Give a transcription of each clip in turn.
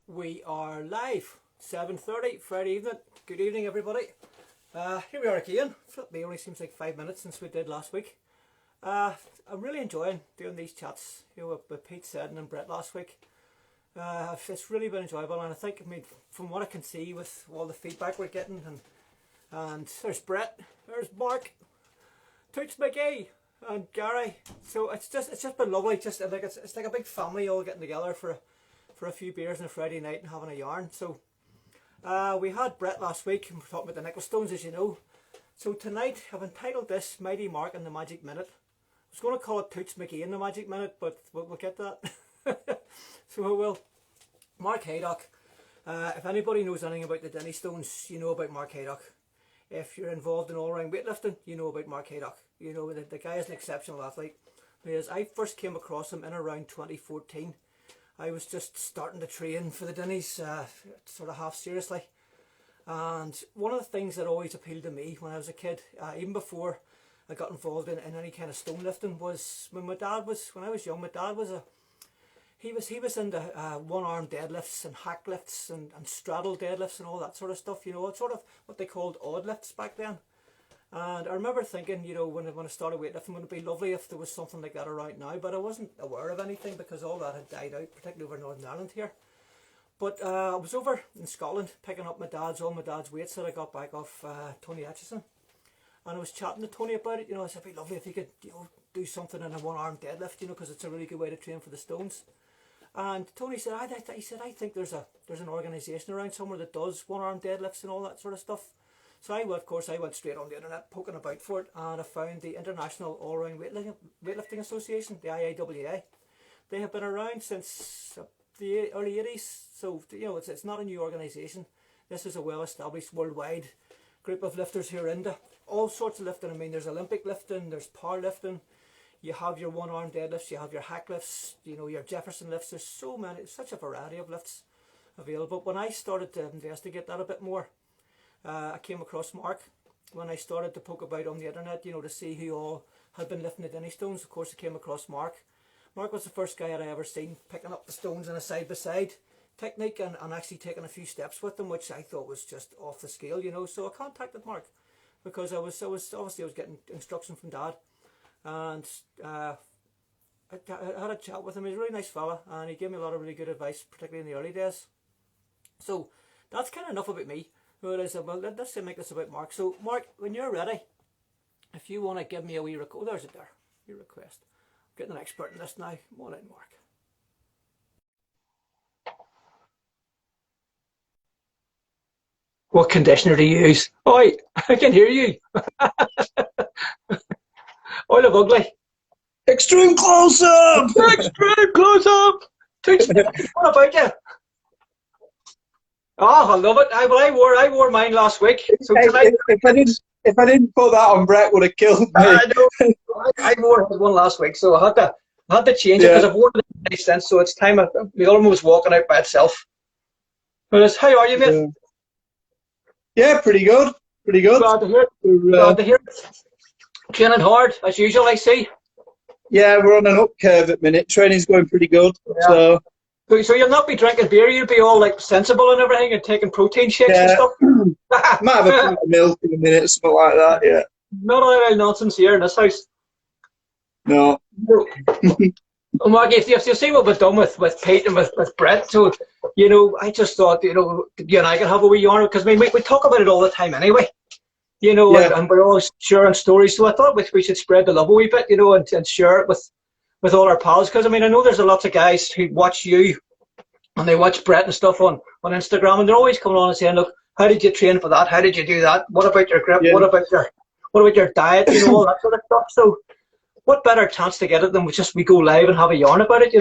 We are live, 7:30 Friday evening. Good evening, everybody. Here we are again. Flip me, only seems like 5 minutes since we did last week. I'm really enjoying doing these chats, with Pete Seddon and Brett last week. It's really been enjoyable, and I think, from what I can see with all the feedback we're getting, and there's Brett, there's Mark, Toots McGee, and Gary. So it's just been lovely. Just like it's like a big family all getting together for a few beers on a Friday night and having a yarn. So we had Brett last week and we're talking about the Dinnie Stones, as you know. So tonight I've entitled this Mighty Mark and the Magic Minute. I was going to call it Toots McGee and the Magic Minute, but we'll get that. So we will. Mark Haydock. If anybody knows anything about the Dinnie Stones, you know about Mark Haydock. If you're involved in all-round weightlifting, you know about Mark Haydock. You know the guy is an exceptional athlete. Because I first came across him in around 2014. I was just starting to train for the Dinnies, sort of half seriously. And one of the things that always appealed to me when I was a kid, even before I got involved in any kind of stone lifting, was when when I was young, my dad was he was into one-arm deadlifts and hack lifts and straddle deadlifts and all that sort of stuff, it's sort of what they called odd lifts back then. And I remember thinking, when I started weightlifting, would it be lovely if there was something like that around now? But I wasn't aware of anything because all that had died out, particularly over Northern Ireland here. But I was over in Scotland picking up all my dad's weights that I got back off Tony Atchison. And I was chatting to Tony about it. I said, it'd be lovely if he could, do something in a one-arm deadlift, because it's a really good way to train for the stones. And Tony said, I think there's an organisation around somewhere that does one-arm deadlifts and all that sort of stuff. So I went straight on the internet poking about for it, and I found the International All-Round Weightlifting Association, the IAWA. They have been around since the early 80s, so it's not a new organisation. This is a well-established worldwide group of lifters who are into all sorts of lifting. There's Olympic lifting, there's powerlifting, you have your one-arm deadlifts, you have your hack lifts, your Jefferson lifts. There's such a variety of lifts available. When I started to investigate that a bit more, I came across Mark when I started to poke about on the internet, to see who all had been lifting the Dinnie Stones. Of course, I came across Mark. Mark was the first guy that I ever seen picking up the stones in a side-by-side technique and actually taking a few steps with them, which I thought was just off the scale, So I contacted Mark because I was getting instruction from Dad, and I had a chat with him. He's a really nice fella, and he gave me a lot of really good advice, particularly in the early days. So that's kind of enough about me. Well, let's make this about Mark. So, Mark, when you're ready, if you want to give me a wee request, there's it there, your request. I'm getting an expert in this now. Come on in, Mark. What conditioner do you use? Oh, I can hear you. Oh, look ugly. Extreme close-up! Extreme close-up! What about you? Oh, I love it. I wore mine last week. So tonight, if I didn't put that on, Brett would have killed me. I know. I wore one last week, so I had to change it because I've worn it in since. So it's time. The other one was walking out by itself. But how are you, mate? Yeah, pretty good. Pretty good. Glad to hear it. Glad to hear it. Training hard as usual, I see. Yeah, we're on an up curve at the minute. Training's going pretty good. Yeah. So you'll not be drinking beer, you'll be all like sensible and everything and taking protein shakes and stuff? Might have a pint of milk in a minute, something like that, yeah. Not all that nonsense here in this house. No. Mark, if you see what we've done with Pete and with Brett, so, I just thought, you and I can have a wee yarn, because we talk about it all the time anyway, and we're all sharing stories, so I thought we should spread the love a wee bit, and share it with all our pals, because I know there's a lot of guys who watch you and they watch Brett and stuff on Instagram, and they're always coming on and saying, look, how did you train for that? How did you do that? What about your grip? Yeah. What about your diet? All that sort of stuff. So what better chance to get it than we go live and have a yarn about it,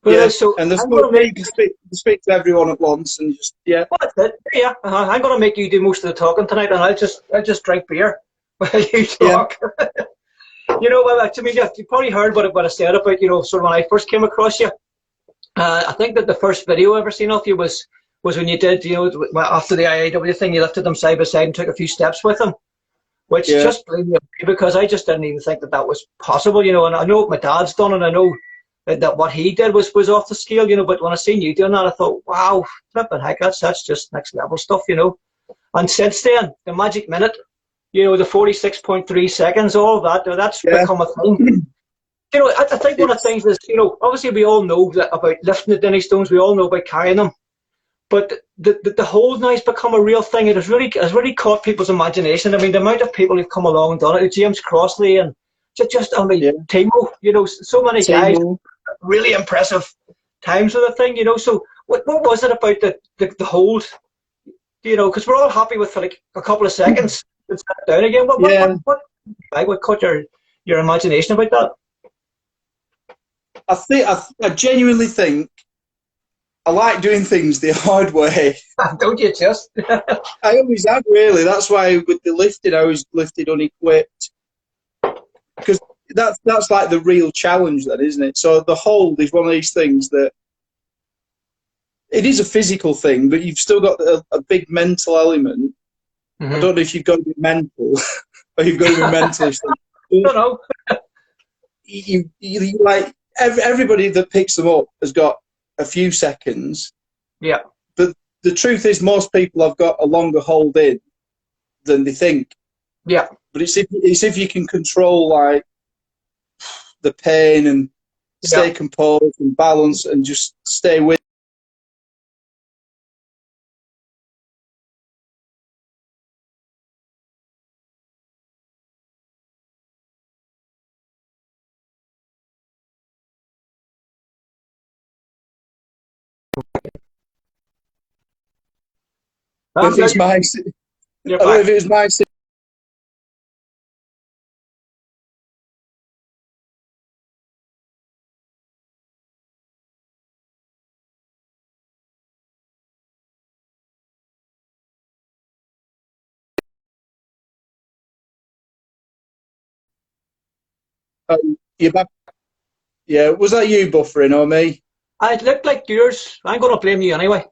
But, yeah, so and there's no need to speak to everyone at once and just Well, that's it. Yeah, I'm going to make you do most of the talking tonight, and I'll just drink beer while you talk. Yeah. You probably heard what I said about, sort of when I first came across you. I think that the first video I ever seen of you was when you did, after the IAW thing, you lifted them side by side and took a few steps with them, which just blew me away, because I just didn't even think that was possible, and I know what my dad's done, and I know that what he did was off the scale, you know. But when I seen you doing that, I thought, wow, flipping heck, that's just next level stuff, you know. And since then, the magic minute, you know, the 46.3 seconds, all of that, that's Yeah. become a thing. You know, I think one of the things is, you know, obviously we all know that about lifting the Dinnie Stones, we all know about carrying them, but the hold now has become a real thing. It has really caught people's imagination. I mean, the amount of people who've come along and done it, James Crossley and I mean, Yeah. Timo, you know, so many guys, Timo. really impressive times with the thing, you know. So what was it about the hold, you know, because we're all happy with for like a couple of seconds and sat down again. Yeah. What caught your imagination about that? I genuinely think I like doing things the hard way. Don't you just? I always have, really. That's why with the lifting, I was lifted unequipped. Because that's like the real challenge then, isn't it? So the hold is one of these things that it is a physical thing, but you've still got a big mental element. I don't know if you've got to be mental or you've got to be mentally. I don't know. You like everybody that picks them up has got a few seconds. Yeah. But the truth is, most people have got a longer hold in than they think. Yeah. But it's if you can control like the pain and stay composed and balance and just stay with. If it's my, I don't know if it was my. You're back. Yeah, was that you buffering or me? It looked like yours. I'm going to blame you anyway.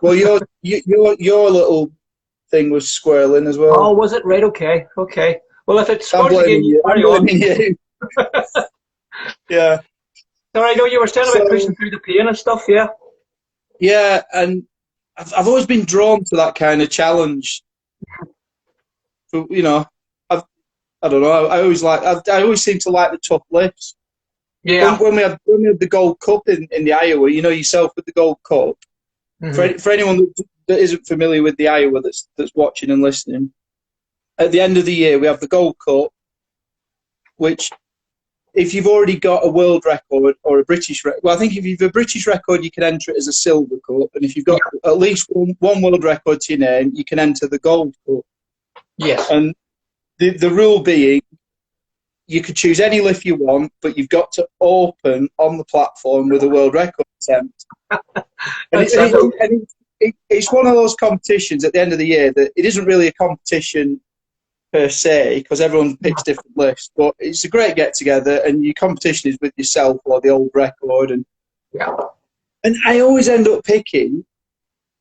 Well, your little thing was squirreling as well. Oh, was it? Right, okay. Well, if it's I'm blaming you. carry on. You. Yeah. So I know you were saying about pushing through the pain and stuff, yeah? Yeah, and I've always been drawn to that kind of challenge. You know, I don't know. I always seem to like the tough lifts. Yeah. When we had the Gold Cup in the Iowa, you know yourself with the Gold Cup. For anyone that isn't familiar with the Iowa that's watching and listening, at the end of the year we have the Gold Cup, which if you've already got a world record or a British record, well, I think if you've a British record you can enter it as a silver cup, and if you've got at least one world record to your name, you can enter the Gold Cup. Yes. And the rule being, you could choose any lift you want, but you've got to open on the platform with a world record attempt. It's one of those competitions at the end of the year that it isn't really a competition per se, because everyone picks different lifts, but it's a great get together, and your competition is with yourself or the old record. And I always end up picking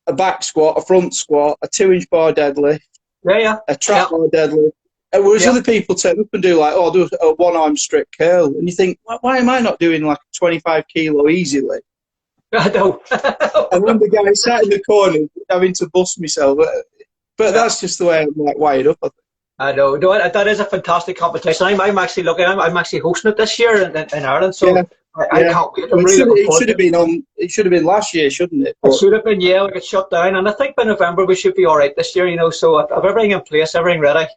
a back squat, a front squat, a 2-inch bar deadlift, a trap bar deadlift. Whereas other people turn up and do like, oh, I'll do a one-arm strict curl. And you think, why am I not doing like a 25 kilo easy lift? I know. And then the guy sat in the corner having to bust myself. But that's just the way I'm like wired up, I think. I know. No, that is a fantastic competition. I'm actually looking. I'm actually hosting it this year in Ireland. So I can't wait. It should have been last year, shouldn't it? It should have been. Yeah, we got shut down, and I think by November we should be all right this year. You know, so I've everything in place, everything ready.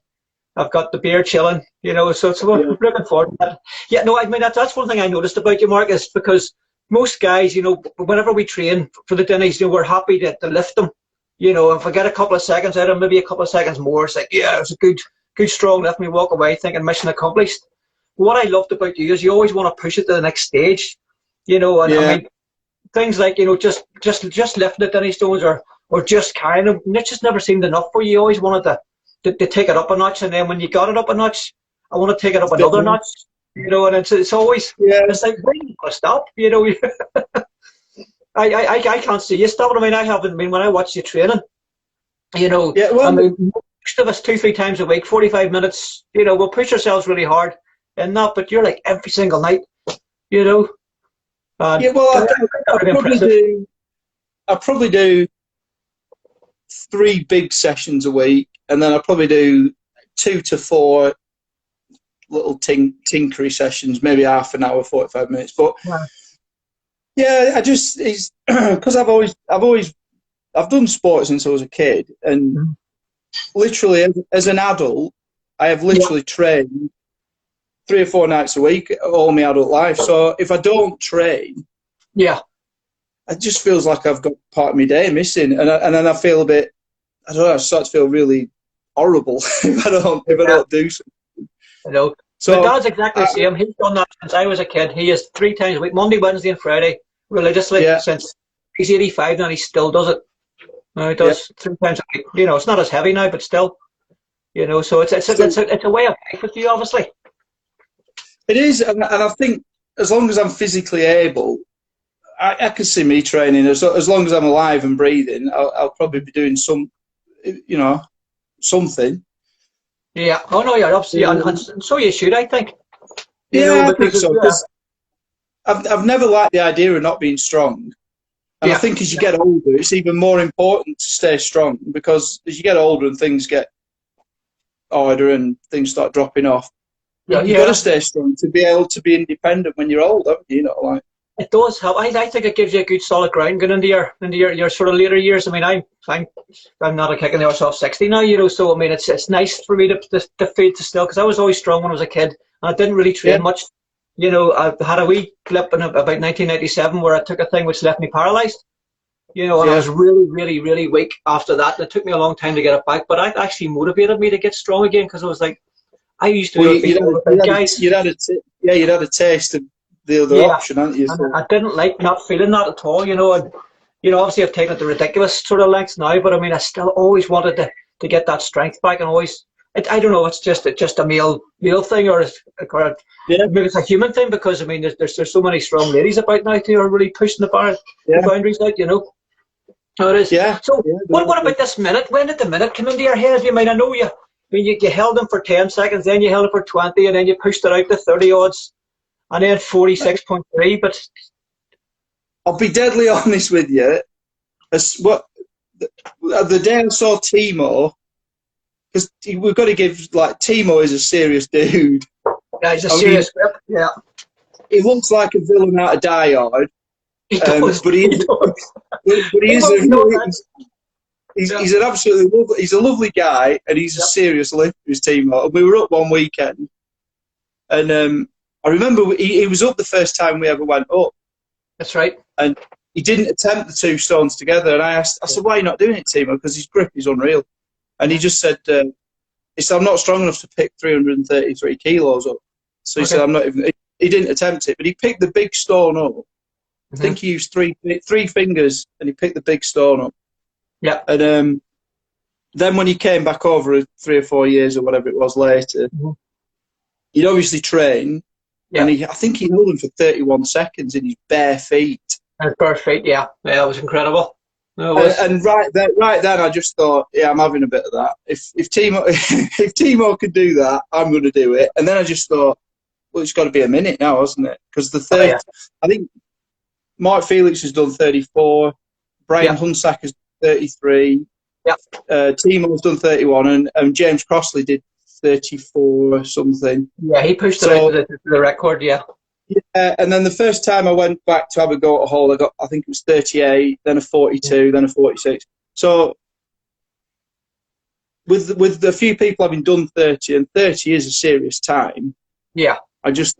I've got the beer chilling. You know, so we're looking forward to that. Yeah, no, I mean that's one thing I noticed about you, Mark, is because most guys, you know, whenever we train for the Dinnies, you know, we're happy to lift them. You know, if I get a couple of seconds out of them, maybe a couple of seconds more, it's like, yeah, it was a good strong lift. Me walk away thinking mission accomplished. What I loved about you is you always want to push it to the next stage. You know, and I mean things like, you know, just lifting the Dinnie Stones or just carrying them. It just never seemed enough for you. You always wanted to take it up a notch, and then when you got it up a notch, I want to take it up another notch. You know, and it's always it's like, when are you going to stop? You know, I can't see you stopping. I mean, I haven't. I mean, when I watch you training, you know, I mean, most of us 2-3 times a week, 45 minutes. You know, we'll push ourselves really hard and that, but you're like every single night. You know. Yeah, well, That would I'd be probably impressive. do. I'd probably do 3 big sessions a week, and then I'd probably do 2 to 4 little tinkery sessions, maybe half an hour, 45 minutes. But Yeah. yeah, I just it's because I've done sports since I was a kid, and Mhm. literally as an adult, I have Yeah. literally trained 3 or 4 nights a week all my adult life. So if I don't train, Yeah. it just feels like I've got part of my day missing, and then I feel a bit. I don't know. I start to feel really horrible if I Yeah. don't do something. You know, my So dad's exactly the I, same. He's done that since I was a kid. He is 3 times a week, Monday, Wednesday, and Friday, religiously yeah, since he's 85 and he still does it. He yeah, does 3 times a week. You know, it's not as heavy now, but still, you know. So still it's a way of life with you, obviously. it is, and I think as long as I'm physically able, I can see me training as long as I'm alive and breathing. I'll probably be doing something. Yeah. Oh no, yeah, obviously, and so you should, I think. You know, Yeah, I think because so yeah, because I've never liked the idea of not being strong. And I yeah, think as you get older, it's even more important to stay strong because as you get older and things get harder and things start dropping off, yeah, you got to yeah. stay strong to be able to be independent when you're old, haven't you? Like, It does help. I think it gives you a good solid ground going into your sort of later years. I mean, I'm not a kicking the arse off 60 now, you know. So I mean, it's nice for me to feel to still because I was always strong when I was a kid and I didn't really yeah, train much. You know, I had a wee clip in about 1997 where I took a thing which left me paralysed. You know, and I yeah. was really, really, really weak after that. And it took me a long time to get it back, but it actually motivated me to get strong again because I was like, I used to be Well, able to beat all the big guys. you'd had a taste of the other Yeah, option, hadn't you? and So, I didn't like not feeling that at all, you know. And you know, obviously I've taken it to ridiculous sort of lengths now, but I mean, I still always wanted to get that strength back, and always, I don't know, it's just a male thing, or yeah, maybe it's a human thing because I mean, there's so many strong ladies about now too who are really pushing the yeah, boundaries out, you know. How it is. yeah, So, yeah. what about this minute? When did the minute come into your head? You mean I know you. I mean, you held them for 10 seconds, then you held it for 20, and then you pushed it out to 30 odds, and then 46.3. But I'll be deadly honest with you. As what the day I saw Timo, because we've got to give like Timo is a serious dude. yeah, he's a I mean, serious grip. Yeah, he looks like a villain out of Die Hard, he does. but he He is, does. but he He is will a, know that. Yeah, he's an absolutely lovely, he's a lovely guy, and he's a yeah, serious lifter. His Timo, and we were up one weekend, and I remember he was up the first time we ever went up, that's right. and he didn't attempt the 2 stones together. And I said, "Why are you not doing it, Timo? Because his grip is unreal." And he Mm-hmm. just said, "He said I'm not strong enough to pick 333 kilos up." So he said, Okay. "I'm not even." He didn't attempt it, but he picked the big stone up. I Mm-hmm. think he used three fingers, and he picked the big stone up. Yeah. And then when he came back over 3 or 4 years or whatever it was later, Mm-hmm. he'd obviously trained, and Yeah. I think he held him for 31 seconds in his bare feet. And perfect. Yeah. Yeah. It was incredible. No, it was. And right then, I just thought, yeah, I'm having a bit of that. If Timo if Timo could do that, I'm going to do it. And then I just thought, well, it's got to be a minute now, hasn't it? Because Oh yeah. I think Mark Felix has done 34, Brian Yeah. Hunsack has done 33, Yeah. Timo's done 31, and James Crossley did 34 or something. Yeah. He pushed it out So to the record. Yeah. yeah, and then the first time I went back to have a go at a hole, I think it was 38, then a 42, then a 46. So with a few people having done 30, and 30 is a serious time. Yeah. I just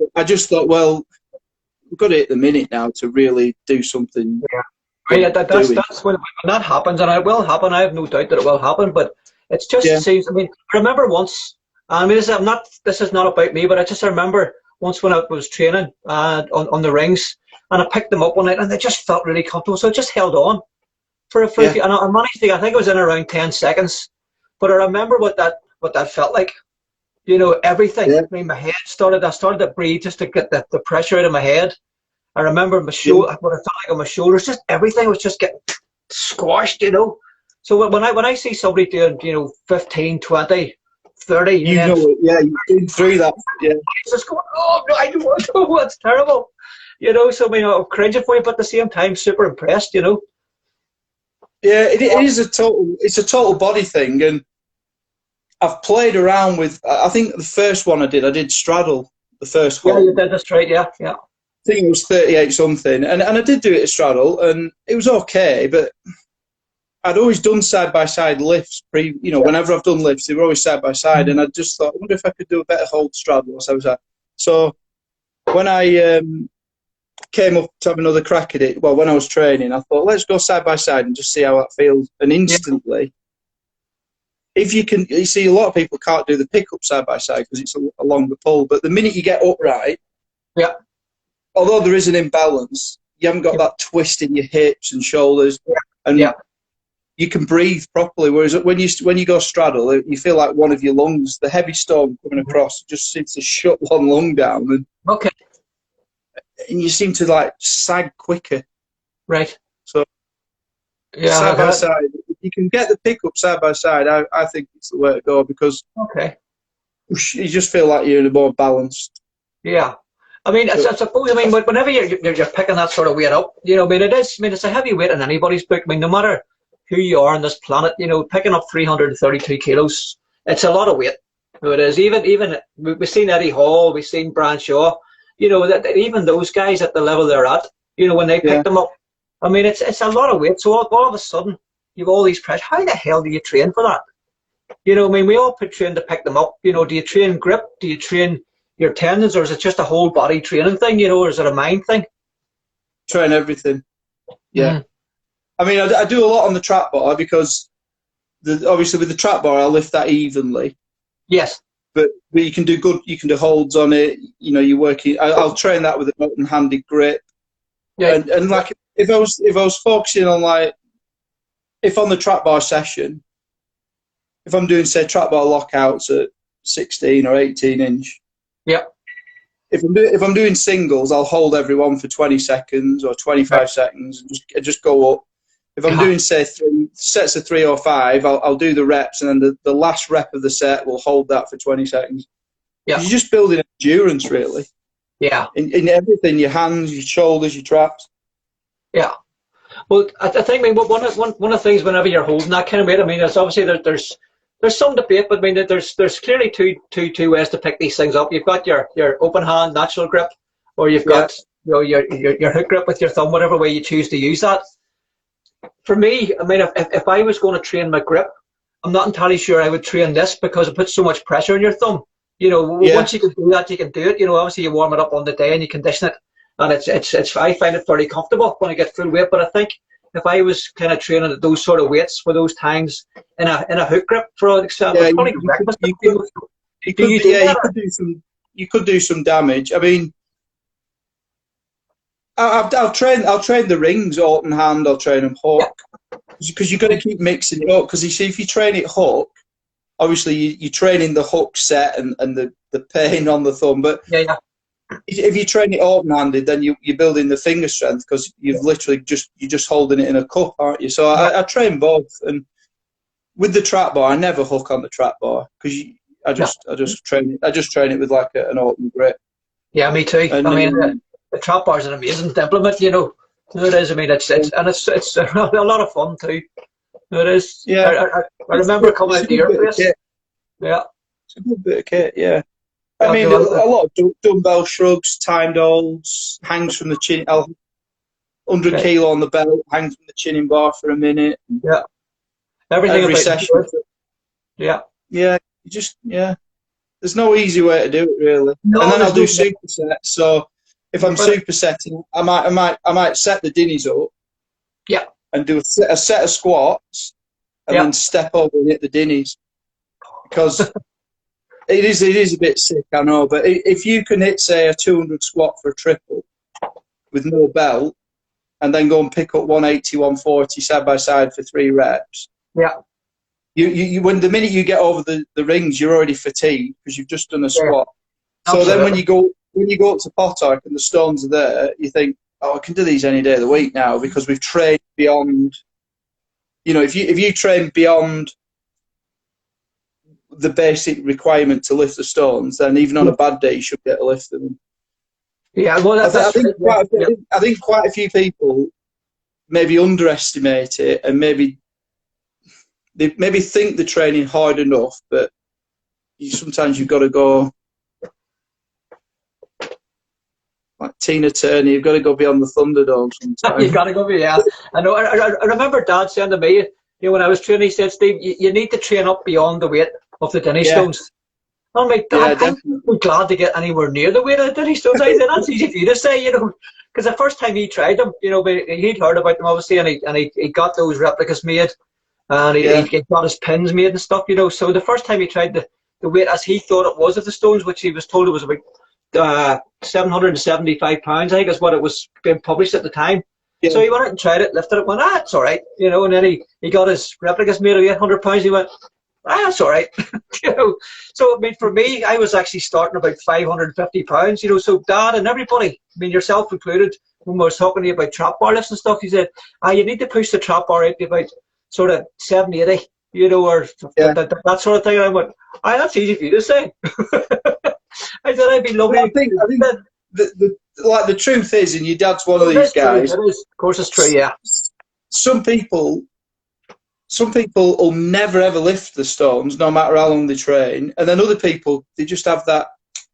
thought, well, we've got to hit the minute now to really do something Yeah. I mean, worth doing. that's when that happens, and it will happen. I have no doubt that it will happen. But it's just Yeah, seems. I mean, I remember once. I mean, this is not about me, but I just remember once when I was training on the rings, and I picked them up one night, and they just felt really comfortable. So I just held on for a yeah, few, and I managed to. I think it was in around 10 seconds, but I remember what that felt like. You know, everything. yeah, I mean, I started to breathe just to get the pressure out of my head. I remember my yeah. shoulder, what it felt like on my shoulders, just everything was just getting squashed, you know. So when I see somebody doing, you know, 15, 20, 30, and You then know it. Yeah, you've been through that. Yeah, just going, oh no, I don't want to, it's terrible. You know, so I mean, I'm cringing for you, but at the same time, super impressed. You know. Yeah, it is it's a total body thing, and I've played around with. I think the first one I did straddle the first Yeah, hole. you did this right. Yeah, yeah. I think it was 38 something, and I did do it at straddle, and it was okay, but I'd always done side by side lifts. Whenever I've done lifts, they were always side by side, and I just thought, I wonder if I could do a better hold straddle. So when I came up to have another crack at it, well, when I was training, I thought, let's go side by side and just see how that feels. And instantly, if you see a lot of people can't do the pickup side by side because it's a longer pull. But the minute you get upright, Yeah. although there is an imbalance, you haven't got that twist in your hips and shoulders, and you can breathe properly. Whereas when you go straddle, you feel like one of your lungs, the heavy storm coming across, just seems to shut one lung down, and you seem to like sag quicker. Right. So side by side, if you can get the pickup side by side, I think it's the way to go because you just feel like you're in a more balanced. Yeah. I mean, I suppose, whenever you're picking that sort of weight up, you know, I mean, it's a heavy weight in anybody's book. I mean, no matter who you are on this planet, you know, picking up 332 kilos, it's a lot of weight. So it is. Even we've seen Eddie Hall, we've seen Branshaw, you know, that even those guys at the level they're at, you know, when they pick them up, I mean, it's a lot of weight. So all of a sudden, you've all these pressure. How the hell do you train for that? You know, I mean, we all train to pick them up. You know, do you train grip? Do you train your tendons, or is it just a whole body training thing, you know, or is it a mind thing? Train everything. Yeah. I mean, I do a lot on the trap bar because obviously with the trap bar, I lift that evenly. Yes. But you can do holds on it. You know, you're working. I'll train that with an open-handed grip. Yeah. And like if I was focusing on like, if on the trap bar session, if I'm doing say trap bar lockouts at 16 or 18 inch. Yeah. If I'm doing singles, I'll hold everyone for 20 seconds or 25 seconds and just go up. If I'm doing say sets of 3 or 5, I'll do the reps, and then the last rep of the set will hold that for 20 seconds. Yeah. You're just building endurance, really. Yeah. In everything, your hands, your shoulders, your traps. Yeah. Well, I think one of the things whenever you're holding that kind of weight, I mean, it's obviously there's some debate, but I mean, there's clearly two ways to pick these things up. You've got your open hand natural grip, or you've got your hook grip with your thumb, whatever way you choose to use that. For me, I mean, if I was going to train my grip, I'm not entirely sure I would train this because it puts so much pressure on your thumb. You know, once you can do that, you can do it. You know, obviously you warm it up on the day and you condition it, and it's I find it fairly comfortable when I get full weight. But I think if I was kind of training at those sort of weights for those times in a hook grip, for example, you could do some damage. I mean, I'll train the rings open hand. I'll train them hook because you've got to keep mixing it up. Because you see, if you train it hook, obviously you're training the hook set and the pain on the thumb. But if you train it open handed, then you're building the finger strength because you've literally you're just holding it in a cup, aren't you? So I train both. And with the trap bar, I never hook on the trap bar because I just train it with like an open grip. Yeah, me too. And, I mean. The trap bar is an amazing implement, you know. It is. I mean, it's a lot of fun too. It is. Yeah. I remember coming out to your place. Yeah. It's a good bit of kit. Yeah. I mean, a lot of dumbbell shrugs, timed holds, hangs from the chin. 100 kilo on the belt, hangs from the chinning bar for a minute. Yeah. Every session. Yeah. Yeah. There's no easy way to do it, really. No, and then I'll do supersets. So. If I'm supersetting, I might set the Dinnies up, and do a set of squats, and then step over and hit the Dinnies, because it is a bit sick, I know. But if you can hit say a 200 squat for a triple with no belt, and then go and pick up 180, 140 side by side for 3 reps, you when the minute you get over the rings, you're already fatigued because you've just done a squat. So then when you go up to Potterk and the stones are there, you think, oh, I can do these any day of the week now because we've trained beyond. You know, if you train beyond the basic requirement to lift the stones, then even on a bad day you should be able to lift them. Yeah, well, I think yeah, yeah. I think quite a few people maybe underestimate it, and maybe they maybe think they're training hard enough, but sometimes you've got to go like Tina Turner. You've got to go beyond the Thunderdome You've sometimes. got to go, yeah. I know. I remember Dad saying to me, when I was training, he said, Steve, you need to train up beyond the weight of the Dinnie Yeah, Stones. I'm like, yeah, Dad, I'm definitely. not glad to get anywhere near the weight of the Dinnie Stones. I said, that's easy for you to say, because the first time he tried them, he'd heard about them, obviously, and he got those replicas made, and Yeah, he got his pins made and stuff. So the first time he tried the weight as he thought it was of the Stones, which he was told it was about 775 pounds, I think is what it was being published at the time. yeah. So he went out and tried it, lifted it, went, it's all right, and then he got his replicas made of 800 pounds. He went, that's all right, So I mean, for me, I was actually starting about 550 pounds. So Dad and everybody, I mean yourself included, when I was talking to you about trap bar lifts and stuff, he said, you need to push the trap bar out to about sort of 780, or Yeah. that sort of thing. And I went, that's easy for you to say. I said, I'd be lovely. Well, I think the truth is, and your dad's one of these guys. It is. Of course, it's true. Yeah. Some people will never ever lift the Stones, no matter how long they train, and then other people, they just have that.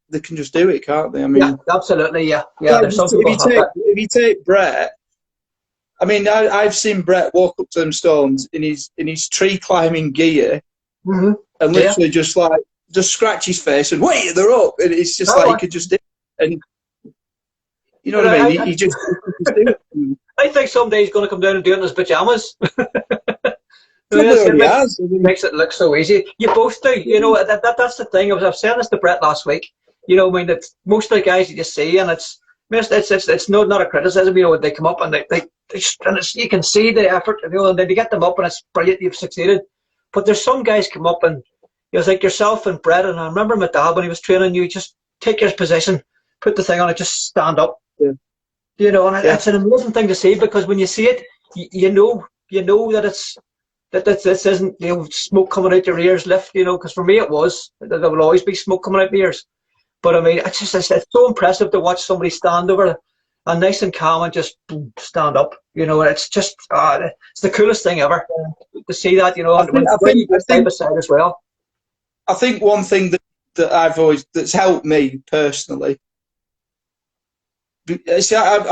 They can just do it, can't they? I mean, yeah, absolutely. Yeah, yeah. Like, There's some people if you take Brett, I mean, I've seen Brett walk up to them Stones in his tree climbing gear, mm-hmm. and literally just scratch his face and wait, they're up, and it's just he could just do it, and you know what I mean? He just do it. I think someday he's going to come down and do it in his pajamas. Makes it look so easy. You both do. That's the thing. I was saying this to Brett last week. I mean, it's most of the guys you just see, and it's not a criticism. They come up and you can see the effort, and then you get them up, and it's brilliant. You've succeeded. But there's some guys come up, and it's like yourself and Brett. And I remember my dad when he was training you, just take your position, put the thing on it, just stand up. Yeah. It's an amazing thing to see, because when you see it, you know that it's. That this isn't smoke coming out your ears lift, because for me it was. There will always be smoke coming out my ears. But I mean, it's so impressive to watch somebody stand over and nice and calm and just boom, stand up, and it's just it's the coolest thing ever to see that, I think side by side as well. I think one thing that that's helped me personally. See, I've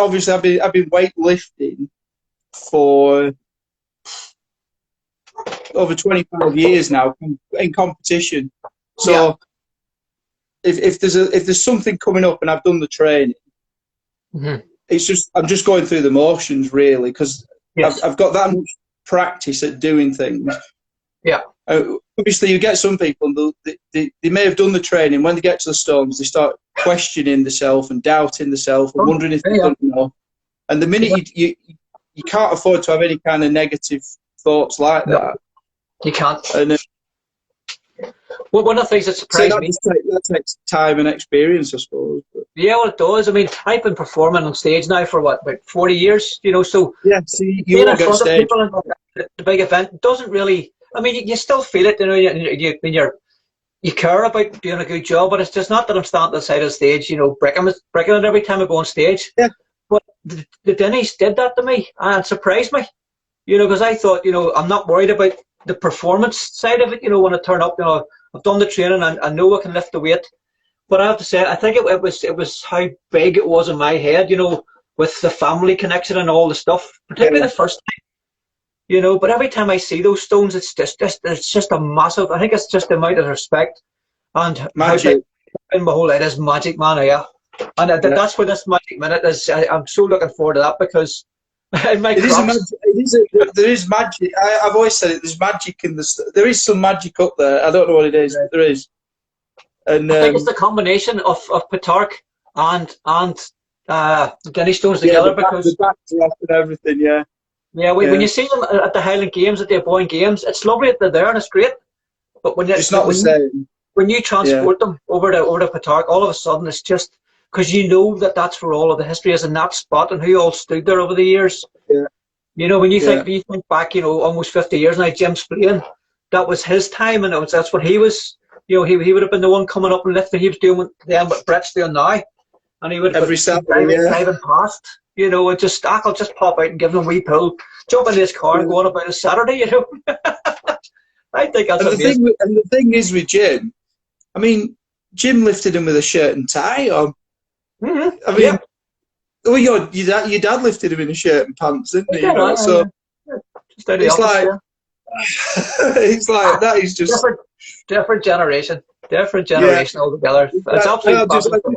been weightlifting for over 25 years now in competition. So if there's something coming up and I've done the training, mm-hmm. it's just I'm just going through the motions really, because I've got that much practice at doing things. Yeah. Obviously, you get some people, they may have done the training. When they get to the Stones, they start questioning themselves and doubting themselves and wondering if they don't know. And the minute you can't afford to have any kind of negative thoughts like that. You can't. And, well, one of the things that surprised me. That takes time and experience, I suppose. But. Yeah, well, it does. I mean, I've been performing on stage now for about 40 years, so. Yeah, so you being in won't get front stage. of people at the big event doesn't really. I mean, you still feel it, you care about doing a good job, but it's just not that I'm standing at the side of the stage, breaking it every time I go on stage. Yeah. But the Dinnies did that to me, and it surprised me, because I thought, I'm not worried about the performance side of it, when I turn up, I've done the training and I know I can lift the weight. But I have to say, I think it was how big it was in my head, with the family connection and all the stuff, particularly the first time, but every time I see those Stones, it's just a massive, I think it's just the amount of respect and magic. In my whole head is magic, man, yeah. And that's where this magic minute is. I'm so looking forward to that, because in my there is magic. I've always said it. There's magic in there is some magic up there. I don't know what it is, but there is. And I think it's the combination of Petark and the Dinnie Stones together, because the backdrop and everything. Yeah. Yeah, when you see them at the Highland Games, at the Aboyne Games, it's lovely that they're there and it's great. But it's not the same. When you transport them over to Petark, all of a sudden it's just because that's where all of the history is in that spot and who all stood there over the years. Yeah. When you think back, almost 50 years now, Jim Spillane, that was his time, and that's what he was. He would have been the one coming up and lifting. He was doing what Brett's doing now. and he would every Saturday, driving past, you know, and just, I'll just pop out and give him a wee pull, jump into his car and go on about his Saturday, you know. I think that's amazing. The thing is with Jim, I mean, Jim lifted him with a shirt and tie on. Mm-hmm. I mean, well, your dad lifted him in a shirt and pants, didn't he? You know, so just out of the it's office, like, it's like that is just different generation altogether. It's absolutely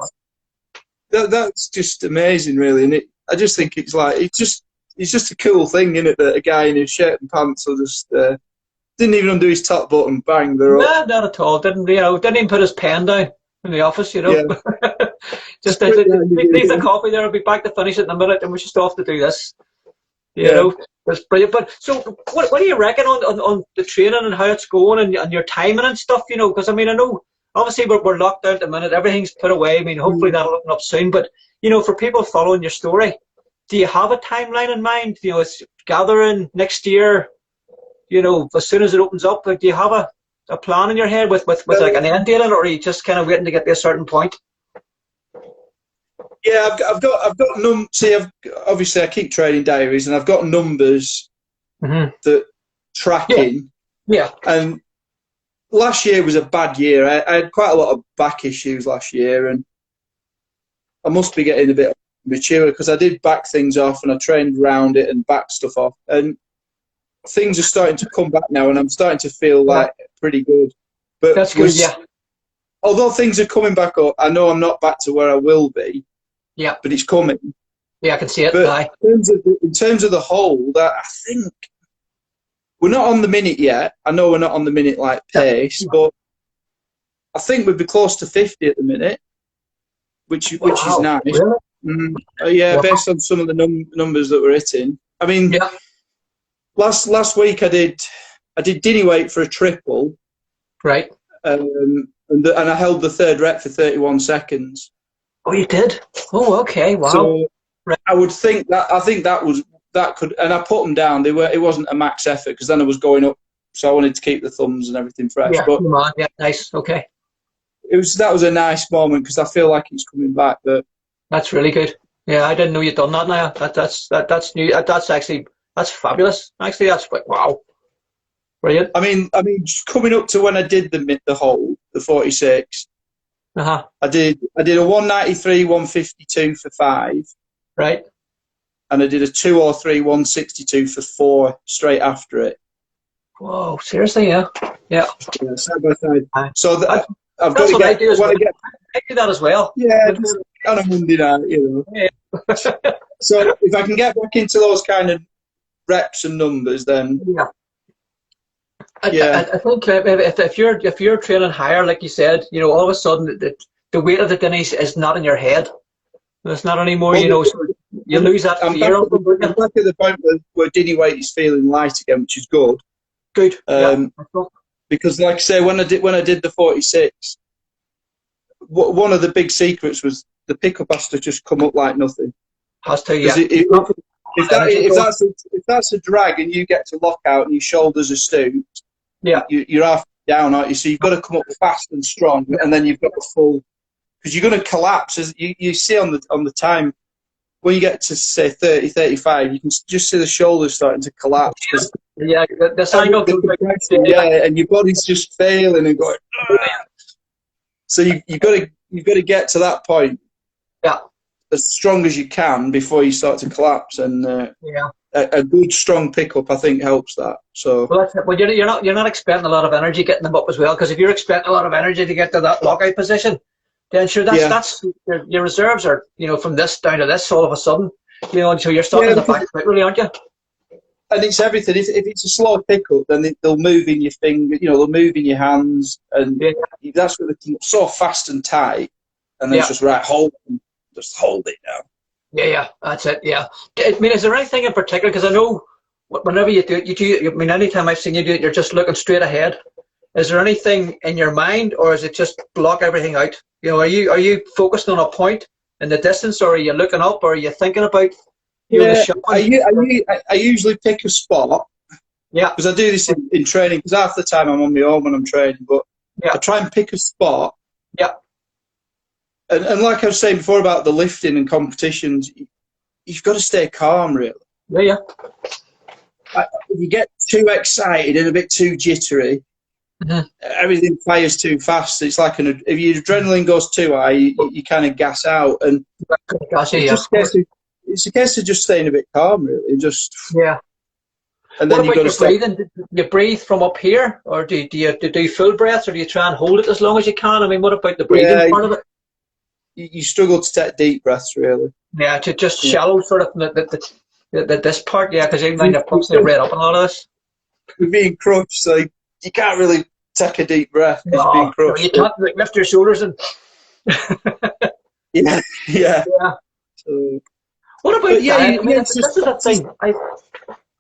that's just amazing, really. And I just think it's like it's just a cool thing, isn't it? That a guy in his shirt and pants will just didn't even undo his top button, bang, they're up. No, not at all. Didn't even put his pen down in the office, you know. Yeah. Just leave the coffee there. I'll be back to finish it in a minute, and we're just off to do this. You know, it's brilliant. But so, what do you reckon on the training and how it's going and your timing and stuff? You know, because I mean, I know obviously we're locked down at the minute. Everything's put away. I mean, hopefully that'll open up soon. But you know, for people following your story, do you have a timeline in mind? You know, it's gathering next year. You know, as soon as it opens up, like, do you have a plan in your head with like an end date, or are you just kind of waiting to get to a certain point? Yeah, I've got obviously I keep trading diaries, and I've got numbers that tracking. Yeah. And last year was a bad year. I had quite a lot of back issues last year, and I must be getting a bit mature because I did back things off and I trained around it and back stuff off. And things are starting to come back now, and I'm starting to feel like pretty good. But that's good, yeah. Although things are coming back up, I know I'm not back to where I will be. Yeah. But it's coming. Yeah, I can see it. But in terms of the whole, that I think we're not on the minute yet. I know we're not on the minute like pace, but I think we'd be close to 50 at the minute, which is nice. Really? Based on some of the numbers that we're hitting. I mean, last week I did Dinnie weight for a triple, right? And I held the third rep for 31 seconds. Oh, you did? Oh, okay, wow. So I would think that could, and I put them down. It wasn't a max effort because then I was going up, so I wanted to keep the thumbs and everything fresh. Yeah, come on, yeah, nice, okay. That was a nice moment because I feel like it's coming back. But that's really good. Yeah, I didn't know you'd done that. Now that's new. That's fabulous. Actually, that's like wow, brilliant. I mean, coming up to when I did the whole 46. I did a 193, 152 for 5. Right. And I did a 203, 162 for 4 straight after it. Whoa, seriously, yeah. Side by side. So I've got to get. I do that as well. Yeah, just on a Monday night, you know. Yeah. So if I can get back into those kind of reps and numbers, then I think if you're training higher, like you said, you know, all of a sudden the weight of the Dinnies is not in your head. It's not anymore. You know, so you lose that fear. I'm back at the point where Dinnie weight is feeling light again, which is good. Good. Because, like I say, when I did the 46, one of the big secrets was the pickup has to just come up like nothing. Has to, yeah. If that's a drag and you get to lock out and your shoulders are stooped, you're half down, aren't you? So you've got to come up fast and strong, and then you've got the full, because you're going to collapse. As you see on the time, when you get to say 30, 35, you can just see the shoulders starting to collapse. Yeah, the angle. And your body's just failing and going. So you've got to get to that point. Yeah. As strong as you can before you start to collapse, and a good strong pickup I think helps that. So well, you're not expending a lot of energy getting them up as well, because if you're expending a lot of energy to get to that lockout position, then sure that's your reserves are, you know, from this down to this all of a sudden, you know, until you're starting in the back foot, really, aren't you? And it's everything. If it's a slow pickup, then they'll move in your finger, you know, they'll move in your hands, and that's where they come so fast and tight, and then it's just just hold it now. Yeah, that's it. Yeah, I mean, is there anything in particular? Because I know whenever you do it, I mean, anytime I've seen you do it, you're just looking straight ahead. Is there anything in your mind, or is it just block everything out? You know, are you focused on a point in the distance, or are you looking up, or are you thinking about the shot? I usually pick a spot. Yeah, because I do this in training. Because half the time I'm on my own when I'm training, but I try and pick a spot. Yeah. and like I was saying before about the lifting and competitions, you've got to stay calm, really. Yeah. If you get too excited and a bit too jittery, everything fires too fast. It's like if your adrenaline goes too high, you kind of gas out, and it's a case of just staying a bit calm, really. And then what about your breathing? Do you breathe from up here, or do you do full breaths, or do you try and hold it as long as you can? I mean, what about the breathing part of it? You struggle to take deep breaths, really. Yeah, to just shallow sort of this part, because you mind puts me right up in all of this. You're being crushed, so you can't really take a deep breath because you're being crushed. You can't lift your shoulders and. yeah. So, what about diet? I mean, this is a thing.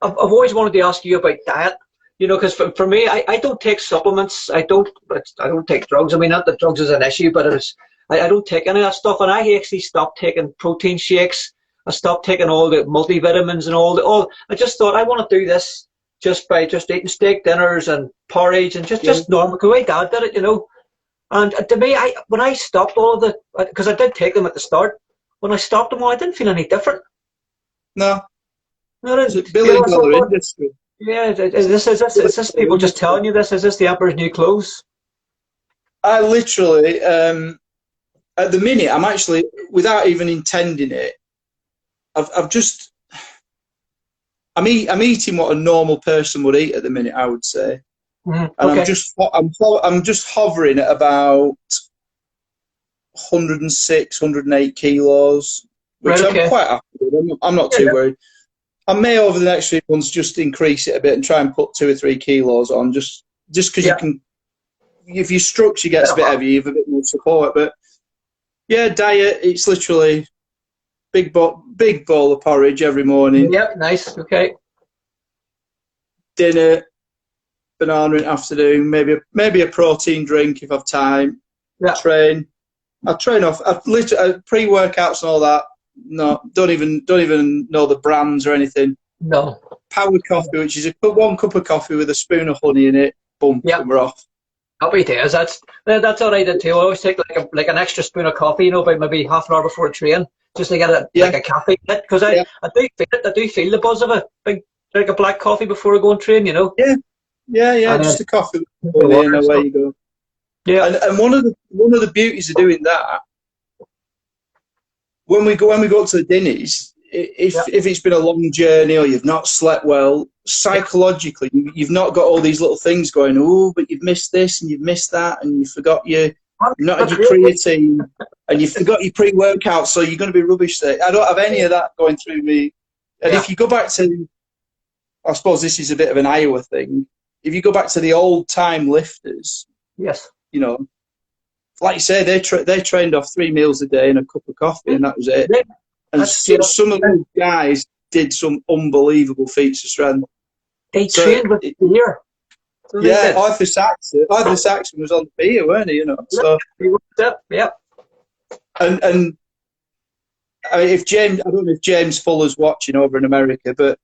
I've always wanted to ask you about diet. Because for me, I don't take supplements. I don't take drugs. I mean, not that drugs is an issue, but I don't take any of that stuff. And I actually stopped taking protein shakes. I stopped taking all the multivitamins and all. I just thought I want to do this just by eating steak dinners and porridge and just normal. The way Dad did it, And to me, when I stopped all of the, because I did take them at the start, when I stopped them all, I didn't feel any different. No. It's a billion-dollar industry. Yeah, is this people just telling you this? Is this the Emperor's New Clothes? I literally, at the minute, I'm actually, without even intending it, I'm eating what a normal person would eat at the minute, I would say. And I'm just hovering at about 106, 108 kilos, which I'm quite happy with. I'm not too worried. I may over the next few months just increase it a bit and try and put 2 or 3 kilos on, just because you can. If your structure gets a bit heavy, you have a bit more support. But yeah, diet. It's literally big bowl of porridge every morning. Yep, nice. Okay. Dinner, banana in the afternoon. Maybe a protein drink if I've time. Yeah. I train off. Pre-workouts and all that. No, don't even know the brands or anything. No. Power coffee, which is 1 cup of coffee with a spoon of honey in it. Boom, and we're off. Happy days. That's what I did too. I always take like an extra spoon of coffee, about maybe half an hour before a train, just to get like a caffeine hit. Because I do feel it. I do feel the buzz of a big drink of black coffee before I go and train. Yeah. Just a coffee and away you go. Yeah. And one of the beauties of doing that, when we go up to the Dinnies, if it's been a long journey or you've not slept well, psychologically you've not got all these little things going. Oh, but you've missed this and you've missed that, and you forgot you've not had your creatine, and you forgot your pre-workout, so you're going to be rubbish there. I don't have any of that going through me. And if you go back to, I suppose this is a bit of an Iowa thing. If you go back to the old time lifters, like you say, they trained off 3 meals a day and a cup of coffee, and that was it. And some of those guys did some unbelievable feats of strength. They trained with beer. Arthur Saxon was on beer, weren't he? So And I mean, I don't know if James Fuller's watching over in America, but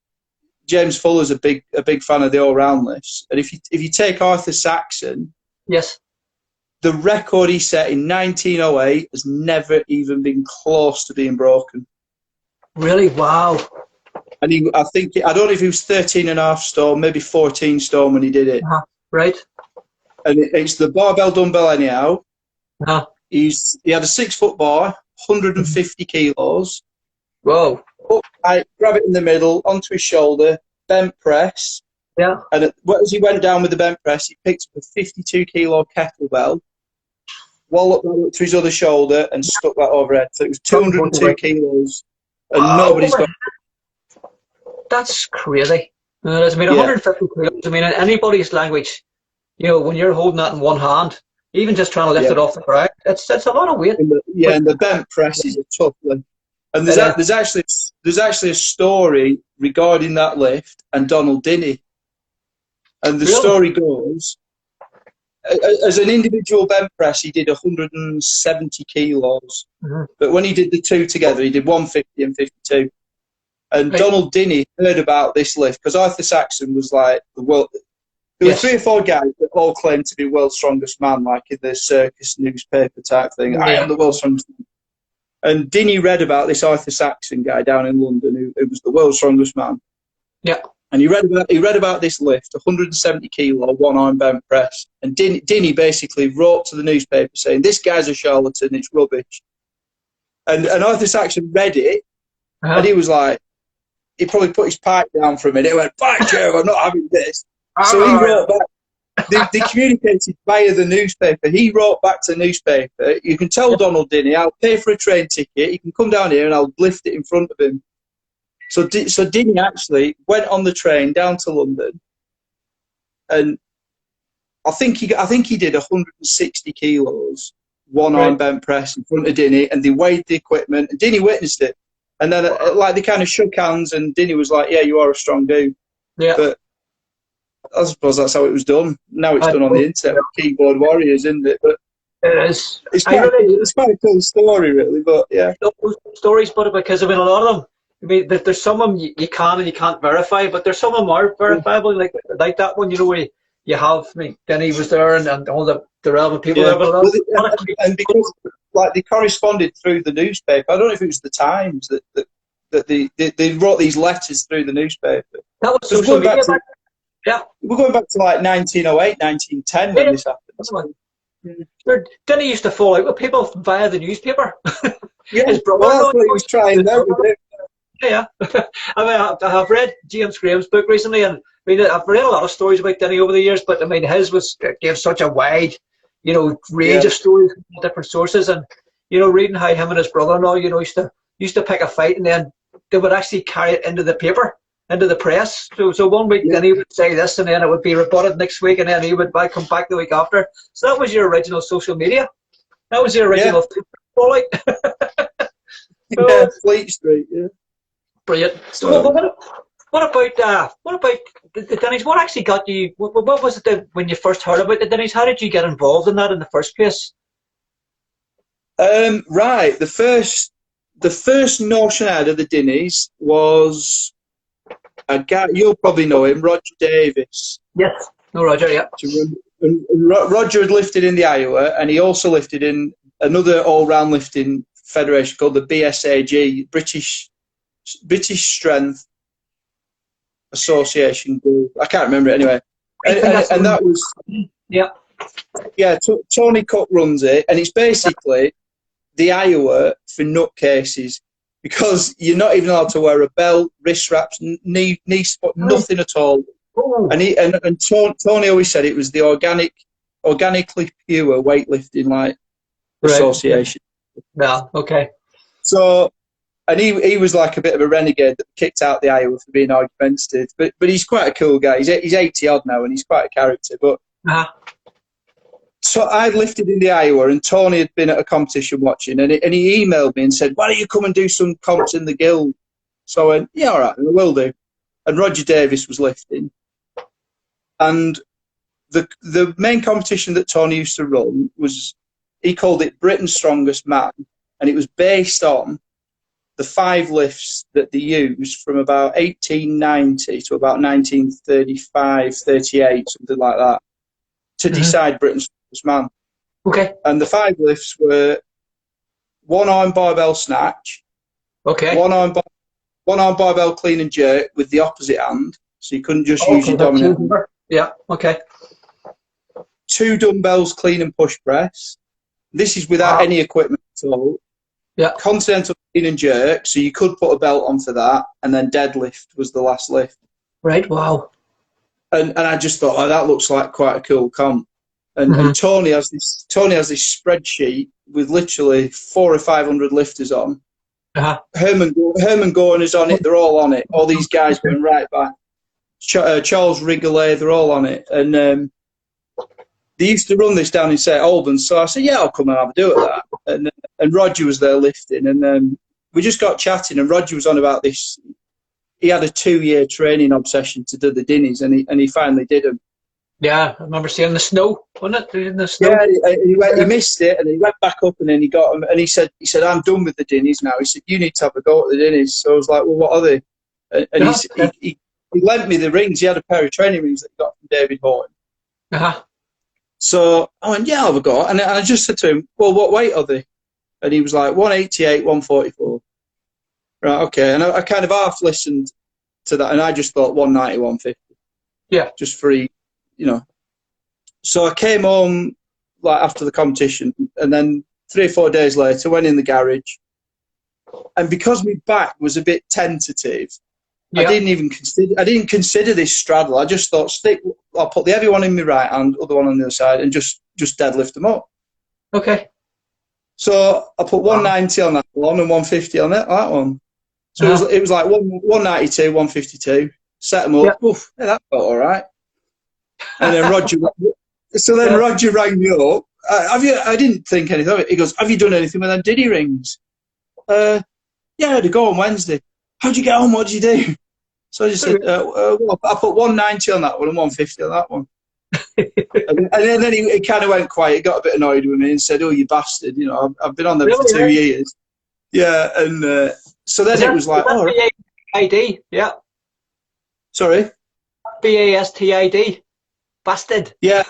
James Fuller's a big fan of the all-round lifts. And if you take Arthur Saxon, the record he set in 1908 has never even been close to being broken. Really? Wow. And I don't know if he was 13.5 stone, maybe 14 stone when he did it. Right. And it's the barbell dumbbell anyhow. He had a 6-foot bar, 150 kilos. Whoa. Grab it in the middle, onto his shoulder, bent press. Yeah. And as he went down with the bent press, he picked up a 52-kilo kettlebell, walloped that up to his other shoulder, and stuck that overhead. So it was 202 kilos, and nobody's got. That's crazy. I mean, 150 kilos. I mean, in anybody's language, when you're holding that in one hand, even just trying to lift it off the ground, it's a lot of weight. And the bent press is a tough one. And there's actually a story regarding that lift and Donald Dinnie. And the story goes, as an individual bent press, he did 170 kilos. But when he did the two together, he did 150 and 52. And Donald Dinnie heard about this lift because Arthur Saxon was like There were 3 or 4 guys that all claimed to be world's strongest man, like in the circus newspaper type thing. I am the world's strongest man. And Dinnie read about this Arthur Saxon guy down in London who was the world's strongest man. Yeah. And he read about this lift, 170 kilo, one-arm bent press. And Dinnie basically wrote to the newspaper saying, this guy's a charlatan, it's rubbish. And Arthur Saxon read it, and he was like, he probably put his pipe down for a minute. He went, "Fuck Joe, I'm not having this." So he wrote back. They communicated via the newspaper. He wrote back to the newspaper, "You can tell Donald Dinnie, I'll pay for a train ticket. He can come down here and I'll lift it in front of him." So Dinnie actually went on the train down to London, and I think he did 160 kilos, one-arm bent press in front of Dinnie, and they weighed the equipment, and Dinnie witnessed it. And then, like, they kind of shook hands, and Dinnie was like, "Yeah, you are a strong dude." Yeah. But I suppose that's how it was done. Now it's done on the internet with keyboard warriors, isn't it? But it is. It's quite a cool story, really. But yeah, stories, but because I mean, a lot of them. I mean, there's some of them you can and you can't verify, but there's some of them are verifiable, like that one. You know, where you have. I mean, Dinnie was there, and all the relevant people there. But and because like they corresponded through the newspaper. I don't know if it was the Times that they wrote these letters through the newspaper. That was social media. Yeah, we're going back to like 1908, 1910 when this happened. Dinnie used to fall out with people via the newspaper. Yeah, his brother. Well, that's what he was trying out with it. Yeah, I mean, I've read James Graham's book recently, and I mean, I've read a lot of stories about Dinnie over the years, but I mean, his gave such a wide, range of stories from different sources, and reading how him and his brother-in-law, used to pick a fight, and then they would actually carry it into the paper, into the press. So one week Dinnie would say this, and then it would be rebutted next week, and then he would come back the week after. So that was your original social media. That was your original fallout. Yeah, Fleet Street. Yeah. Brilliant. So what about the Dinnies? What actually got you? What was it when you first heard about the Dinnies? How did you get involved in that in the first place? Right. The first notion I had of the Dinnies was a guy, you'll probably know him, Roger Davis. Yes. No, Roger. Yeah. And Roger had lifted in the Iowa, and he also lifted in another all-round lifting federation called the BSAG, British Strength Association Group. I can't remember it anyway. And that was Tony Cook runs it, and it's basically the Iowa for nutcases, because you're not even allowed to wear a belt, wrist wraps, knee spot, nothing at all. And Tony always said it was the organically pure weightlifting association. Yeah. Okay. So, and he was like a bit of a renegade that kicked out the Iowa for being argumentative, but he's quite a cool guy. He's 80 odd now, and he's quite a character. But so I lifted in the Iowa, and Tony had been at a competition watching, and he emailed me and said, "Why don't you come and do some comps in the guild?" So I went, "Yeah, all right, I will do." And Roger Davis was lifting, and the main competition that Tony used to run was, he called it Britain's Strongest Man, and it was based on the 5 lifts that they used from about 1890 to about 1935, 38, something like that, to decide Britain's Strongest Man. Okay. And the 5 lifts were one-arm barbell snatch, one-arm barbell clean and jerk with the opposite hand, so you couldn't just use your dominant hand. Yeah, okay. 2 dumbbells clean and push press. This is without any equipment at all. Yeah. Continental clean and jerk, so you could put a belt on for that, and then deadlift was the last lift. Right, wow. And I just thought, that looks like quite a cool comp. And Tony has this spreadsheet with literally 400 or 500 lifters on. Herman Gorn is on it. They're all on it. All these guys going right back. Charles Wrigley, they're all on it. And they used to run this down in St Albans, so I said, "Yeah, I'll come and have a do at that." And Roger was there lifting, and we just got chatting, and Roger was on about this. He had a 2-year training obsession to do the Dinnies, and he finally did them. Yeah, I remember seeing the snow, wasn't it? In the snow. Yeah, he missed it, and he went back up, and then he got them, and he said, "I'm done with the Dinnies now." He said, "You need to have a go at the Dinnies." So I was like, "Well, what are they?" And he lent me the rings. He had a pair of training rings that he got from David Horton. Uh-huh. So I went, yeah, I'll have a go. And I just said to him, well, what weight are they? And he was like, 188, 144. Right, okay. And I kind of half listened to that, and I just thought 190, 150. Yeah. Just free, you know. So I came home like after the competition, and then 3 or 4 days later, went in the garage. And because my back was a bit tentative, I didn't consider this straddle. I just thought, I'll put the heavy one in my right hand, other one on the other side, and just deadlift them up. Okay. So I put 190 on that one and 150 on that one. So it was like 192, 152. Set them up. Yeah. Oof, yeah, that felt all right. And then Roger rang me up. I didn't think anything of it. He goes, have you done anything with them Dinnie rings? Yeah, I had to go on Wednesday. How'd you get on? What did you do? So I just said, well, I put 190 on that one and 150 on that one. and then he kind of went quiet, got a bit annoyed with me and said, oh, you bastard, you know, I've been on them for 2 years. Yeah, and so then it was like, oh, B-A-S-T-I-D, yeah. Sorry? B-A-S-T-I-D, bastard. Yeah,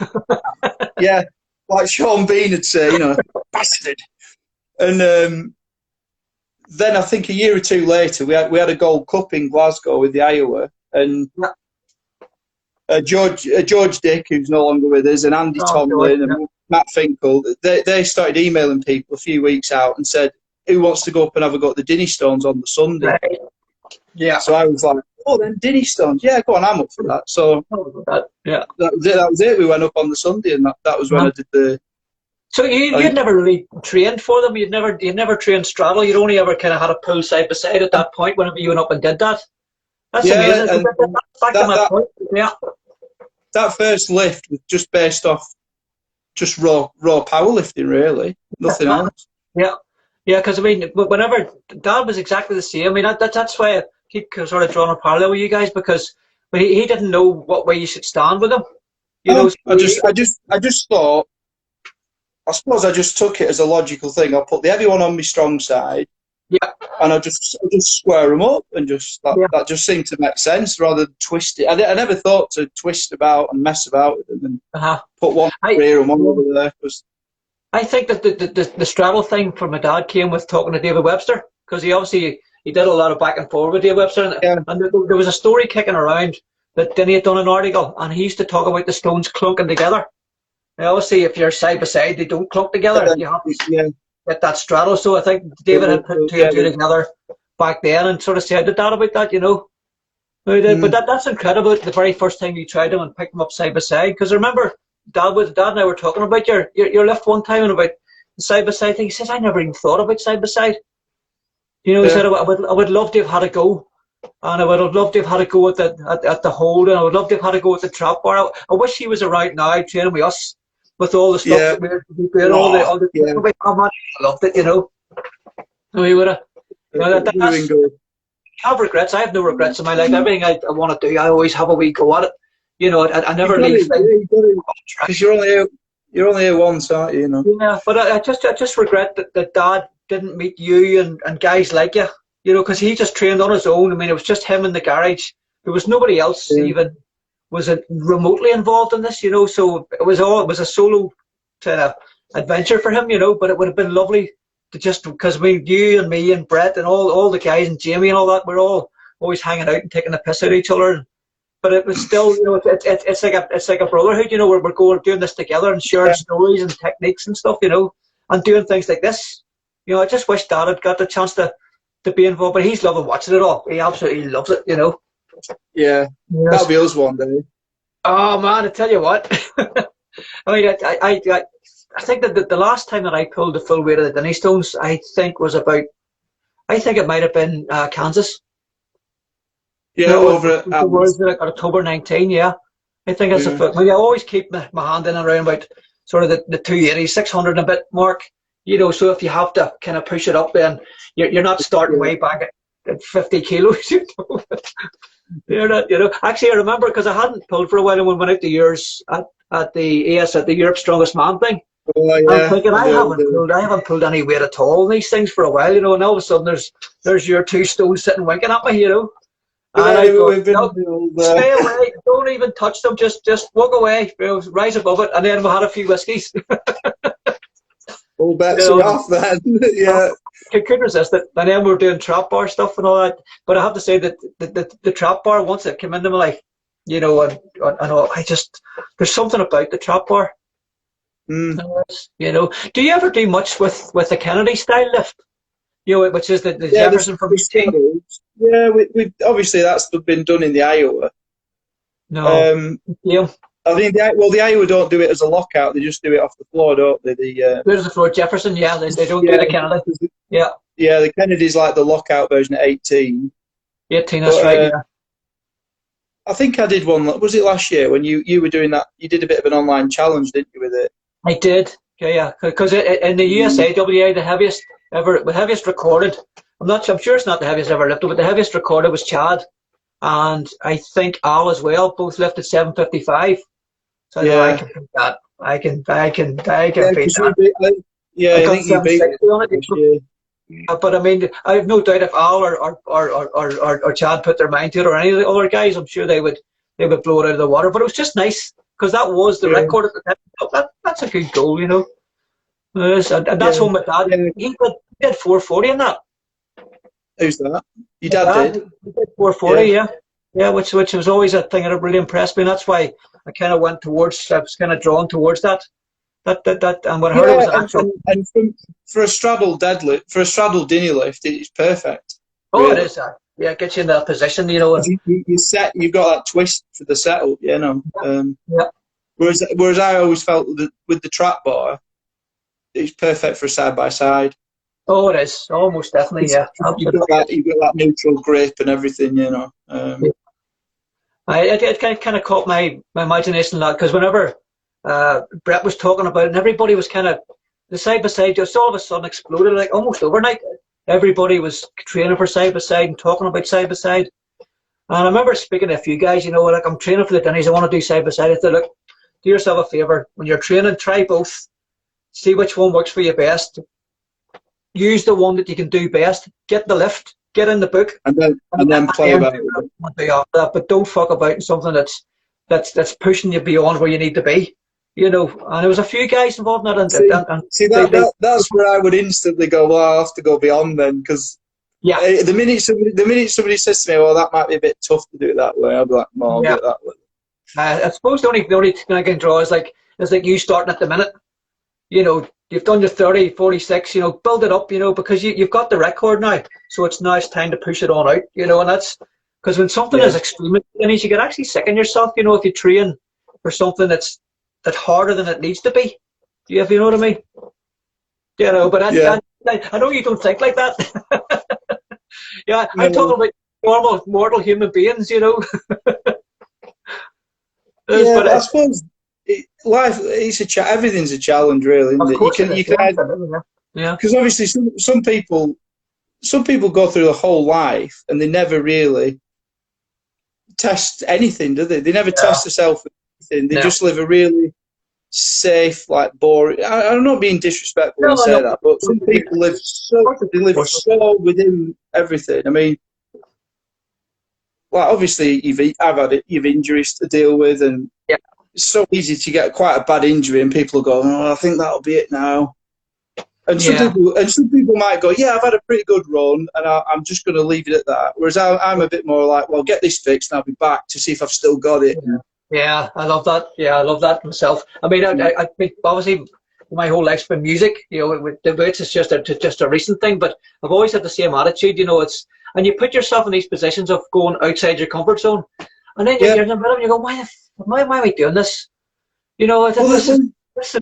yeah, like Sean Bean would say, you know, bastard. And then I think a year or two later, we had a Gold Cup in Glasgow with the Iowa, and George Dick, who's no longer with us, and Andy Tomlin and Matt Finkel, they started emailing people a few weeks out and said, who wants to go up and have a go at the Dinnie Stones on the Sunday? Right. Yeah. So I was like, oh, then Dinnie Stones. Yeah, go on, I'm up for that. So that was it. We went up on the Sunday, and that was when I did the... So you'd never really trained for them? You'd never trained straddle? You'd only ever kind of had a pull side by side at that point whenever you went up and did that? That's amazing. Back to my point. Yeah. That first lift was just based off just raw powerlifting, really. Nothing else. Yeah. Yeah, because I mean, whenever Dad was exactly the same. I mean, that's why I keep sort of drawing a parallel with you guys, because he didn't know what way you should stand with him. You know, I just thought. I suppose I just took it as a logical thing. I'll put the heavy one on my strong side, and I just square them up, and that just seemed to make sense rather than twist it. I never thought to twist about and mess about with them and put one here and one over there. I think that the straddle thing for my dad came with talking to David Webster, because he did a lot of back and forth with David Webster, and there was a story kicking around that Dinnie had done an article, and he used to talk about the stones clunking together. Now, obviously, if you're side by side, they don't clunk together. You have to get that straddle. So I think David had put two and two together back then and sort of said to Dad about that, you know. But that's incredible. The very first time you tried them and picked them up side by side, because I remember Dad and I were talking about your lift one time and about the side by side thing. He says, I never even thought about side by side. You know, he said, I would love to have had a go. And I would have loved to have had a go at the hold, and I would love to have had a go at the trap bar. I wish he was around now training with us, with all the stuff that we're doing, all the how much I loved it, you know. We would have. You know, I have regrets. I have no regrets in my life. Everything I want to do, I always have a wee go at it. You know, I never leave. Because you're only here once, aren't you? You know. Yeah, but I just regret that Dad didn't meet you and guys like you. You know, because he just trained on his own. I mean, it was just him in the garage. There was nobody else even was remotely involved in this, you know. So it was a solo kind of adventure for him, you know. But it would have been lovely to just, because you and me and Brett and all the guys and Jamie and all that, we're all always hanging out and taking the piss out of each other. But it was still, you know, it's like a brotherhood, you know, where we're doing this together and sharing stories and techniques and stuff, you know, and doing things like this. You know, I just wish Dad had got the chance to be involved, but he's loving watching it all. He absolutely loves it, you know. Yeah, that'll be us one day. Oh man, I tell you what. I mean, I think that the last time that I pulled the full weight of the Dinnie Stones, I think it might have been Kansas. Yeah, you know, over at October 19. Yeah, I think that's I mean, I always keep my hand in and around about sort of the 280, 600 and a bit mark. You know, so if you have to kind of push it up, then you're not starting way back at 50 kilos. You know, you're not. You know, actually, I remember because I hadn't pulled for a while, and we went out to yours at the Europe's Strongest Man thing. Oh, yeah. I'm thinking I haven't pulled any weight at all in these things for a while. You know, and all of a sudden there's your 2 stones sitting winking at me. You know, And I thought, we've been no, stay away, don't even touch them, just walk away, rise above it. And then we had a few whiskies. all bets are off then. Yeah. Could resist it. And then we were doing trap bar stuff and all that. But I have to say that the trap bar, once it came into my life, and I just, there's something about the trap bar. Mm. Do you ever do much with the Kennedy style lift? Which is the Jefferson from the yeah, we obviously that's been done in the Iowa. No. Yeah. I think the Iowa don't do it as a lockout; they just do it off the floor, don't they? There's the floor, Jefferson. Yeah, they don't do the Kennedy. Yeah. Yeah, the Kennedy's like the lockout version at 18. 18, that's right. Yeah. I think I did one. Was it last year when you were doing that? You did a bit of an online challenge, didn't you, with it? I did. Yeah. Because in the USAWA, the heaviest recorded. I'm sure it's not the heaviest ever lifted, but the heaviest recorded was Chad, and I think Al as well. Both lifted 755. So I can beat that. I can beat that. I think you beat it. But I mean, I have no doubt if Al or Chad put their mind to it, or any of the other guys, I'm sure they would blow it out of the water. But it was just nice because that was the record at the time. That's a good goal, and that's one with Dad. He did 440 in that. Who's that? Your dad did? He did 440, yeah, which was always a thing that really impressed me, and that's why I kind of went towards. I was kind of drawn towards that. And what I heard it was an actual. And for a straddle deadlift, for a straddle Dinnie lift, it's perfect. Oh, really. It is. Yeah, it gets you in that position, And you've got that twist for the setup, Yeah. Whereas I always felt that with the trap bar, it's perfect for side by side. Oh, it is. Almost definitely, yeah. You've got that neutral grip and everything, It kind of caught my imagination a lot, because whenever Brett was talking about it, and everybody was kind of, the side by side just all of a sudden exploded, like almost overnight. Everybody was training for side by side and talking about side by side. And I remember speaking to a few guys, like, I'm training for the Dinnies, I want to do side by side. I said, look, do yourself a favour. When you're training, try both. See which one works for you best. Use the one that you can do best. Get the lift. Get in the book. And then play about it. But don't fuck about in something that's pushing you beyond where you need to be. And there was a few guys involved in that. That's where I would instantly go, well, I'll have to go beyond then, because the minute somebody says to me, well, that might be a bit tough to do it that way, I'll be like, no, I'll do it that way. I suppose the only thing I can draw is like you starting at the minute. You've done your 30, 46, build it up, because you've got the record now. So it's time to push it on out, and that's because when something is extreme, you can actually sicken yourself, if you train for something that's harder than it needs to be. If you know what I mean? But I know you don't think like that. I'm talking about normal, mortal human beings, But I suppose life, everything's a challenge, really, isn't it? Because obviously some people go through the whole life and they never really test anything, do they? They never test themselves for anything. They just live a really safe, like, boring. I'm not being disrespectful when I say that, but some people live so within everything. I mean, well, obviously you've injuries to deal with, and it's so easy to get quite a bad injury, and people go, "Oh, I think that'll be it now." And some people might go, "Yeah, I've had a pretty good run, and I'm just going to leave it at that." Whereas I'm a bit more like, "Well, get this fixed, and I'll be back to see if I've still got it." Yeah, I love that. Yeah, I love that myself. I mean, I obviously my whole life's been music. The weights is just a recent thing, but I've always had the same attitude. And you put yourself in these positions of going outside your comfort zone, and then you're in the middle and you go, why am I doing this? I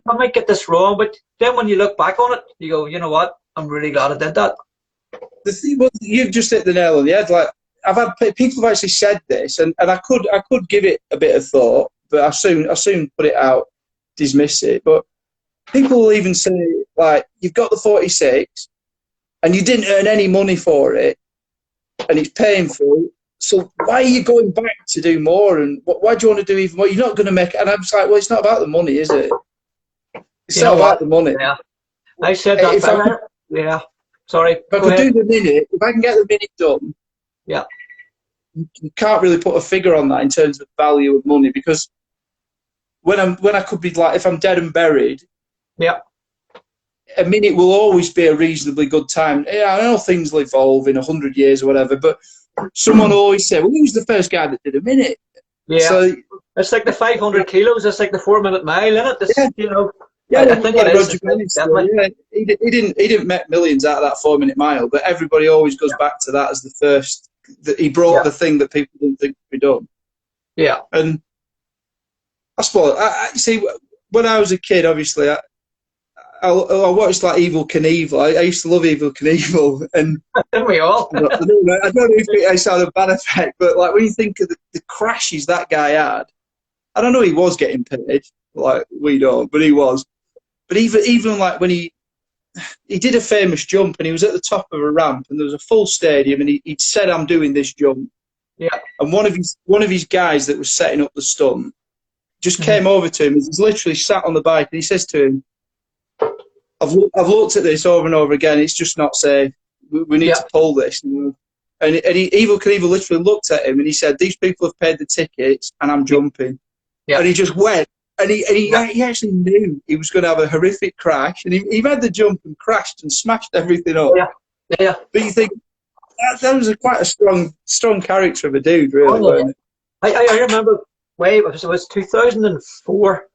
might get this wrong, but then when you look back on it, you go, you know what? I'm really glad I did that. The thing was, you've just hit the nail on the head. Like, I've had people have actually said this, and I could give it a bit of thought, but I soon put it out, dismiss it. But people will even say, like, you've got the 46, and you didn't earn any money for it, and it's painful. So why are you going back to do more? And why do you want to do even more? You're not going to make it. And I'm just like, well, it's not about the money, is it? It's not about the money. Yeah, I said that. Sorry. If I could do the minute, if I can get the minute done, you can't really put a figure on that in terms of value of money, because when I could be like, if I'm dead and buried, yeah, a minute will always be a reasonably good time. Yeah, I know things will evolve in 100 years or whatever, but someone always said, well, who was the first guy that did a minute? yeah. So It's like the 500 kilos. It's like the 4-minute mile, isn't it? This, yeah, you know, yeah, I think it like is. Roger It's Bennett still, definitely. yeah. He didn't make millions out of that 4-minute mile, but everybody always goes back to that as the first. That he brought Yeah, the thing that people didn't think could be done. yeah, And I suppose, I see, when I was a kid, obviously, I watched like Evil Knievel. I used to love Evil Knievel, and didn't we all? I don't know if it had a bad effect, but like when you think of the crashes that guy had, I don't know, he was getting paid, like we don't, but he was. But even like when he did a famous jump, and he was at the top of a ramp, and there was a full stadium, and he'd said, "I'm doing this jump," Yeah. and one of his guys that was setting up the stunt just Mhm. came over to him. He's literally sat on the bike, and he says to him, I've looked at this over and over again. It's just not safe. We need Yeah. to pull this." And Evil Knievel literally looked at him and he said, "These people have paid the tickets, and I'm jumping." Yeah. And he just went, and he Yeah. actually knew he was going to have a horrific crash, and he made the jump and crashed and smashed everything up. Yeah. Yeah. But you think that was quite a strong character of a dude, really, Oh, yeah. weren't it? I remember it was 2004.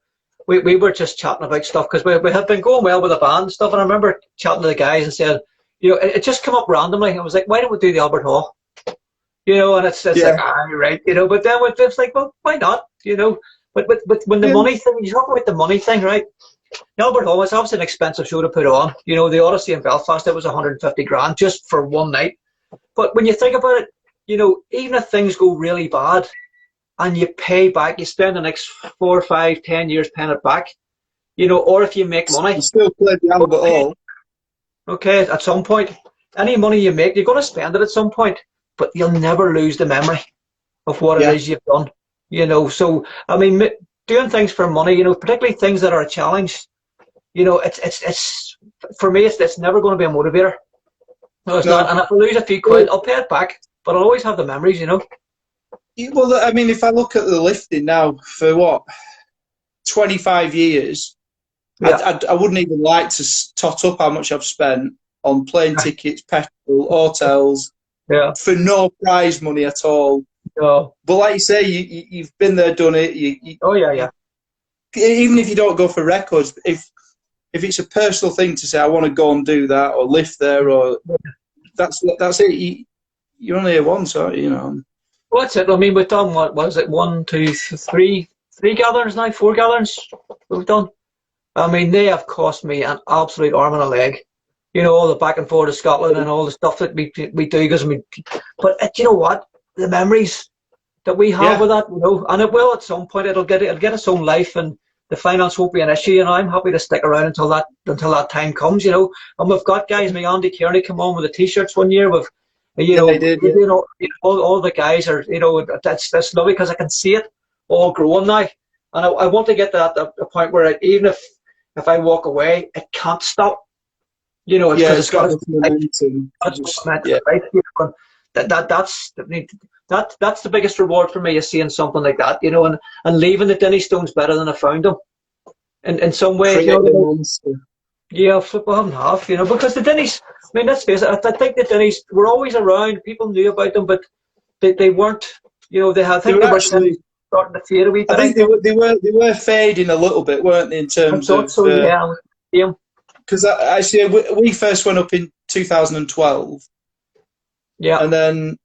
We were just chatting about stuff because we had been going well with the band and stuff. And I remember chatting to the guys and saying, you know, it just came up randomly. I was like, why don't we do the Albert Hall? You know, and it's Yeah. like, right, you know. But then it's like, well, why not? You know, but when the Yeah. money thing, you talk about the money thing, right? The Albert Hall was obviously an expensive show to put on. You know, the Odyssey in Belfast, it was 150 grand just for one night. But when you think about it, you know, even if things go really bad and you pay back, you spend the next 4, 5, 10 years paying it back, you know, or if you make money, He still played the Albert Hall. okay, at some point, any money you make, you're going to spend it at some point, but you'll never lose the memory of what it Yeah. is you've done, you know. So, I mean, doing things for money, you know, particularly things that are a challenge, you know, it's for me, it's never going to be a motivator. No, it's not. And if I lose a few quid, I'll pay it back, but I'll always have the memories, you know. Well, I mean, if I look at the lifting now for what, 25 years, Yeah. I wouldn't even like to tot up how much I've spent on plane tickets, petrol, hotels, Yeah. for no prize money at all. No. But like you say, you've been there, done it. Oh, yeah, yeah. Even if you don't go for records, if it's a personal thing to say, I want to go and do that or lift there, or that's it. You're only here once, aren't you? You know. Well, that's it. I mean, we've done, what was it, 1, 2, 3 gatherings now, 4 gatherings we've done. I mean, they have cost me an absolute arm and a leg. You know, all the back and forth to Scotland and all the stuff that we do, because but you know what? The memories that we have with that, you know, and it will at some point. It'll get its own life, and the finance won't be an issue. And I'm happy to stick around until that time comes, you know. And we've got guys, like Andy Kearney, come on with the t-shirts one year. With, you know, I did, yeah. you know, all the guys are, you know, that's lovely because I can see it all growing now, and I want to get to the point where even if I walk away, it can't stop. You know, it's got momentum. right? You know, that's the biggest reward for me, is seeing something like that, you know, and leaving the Dinnie Stones better than I found them. In some ways, you know, yeah, flip on half, you know, because the Dinnies, I mean, let's face it, I think the Dinnies were always around. People knew about them, but they weren't, you know, they were actually starting to fade a wee bit. I think they were fading a little bit, weren't they, in terms of? So, yeah. Because actually, we first went up in 2012. Yeah. And then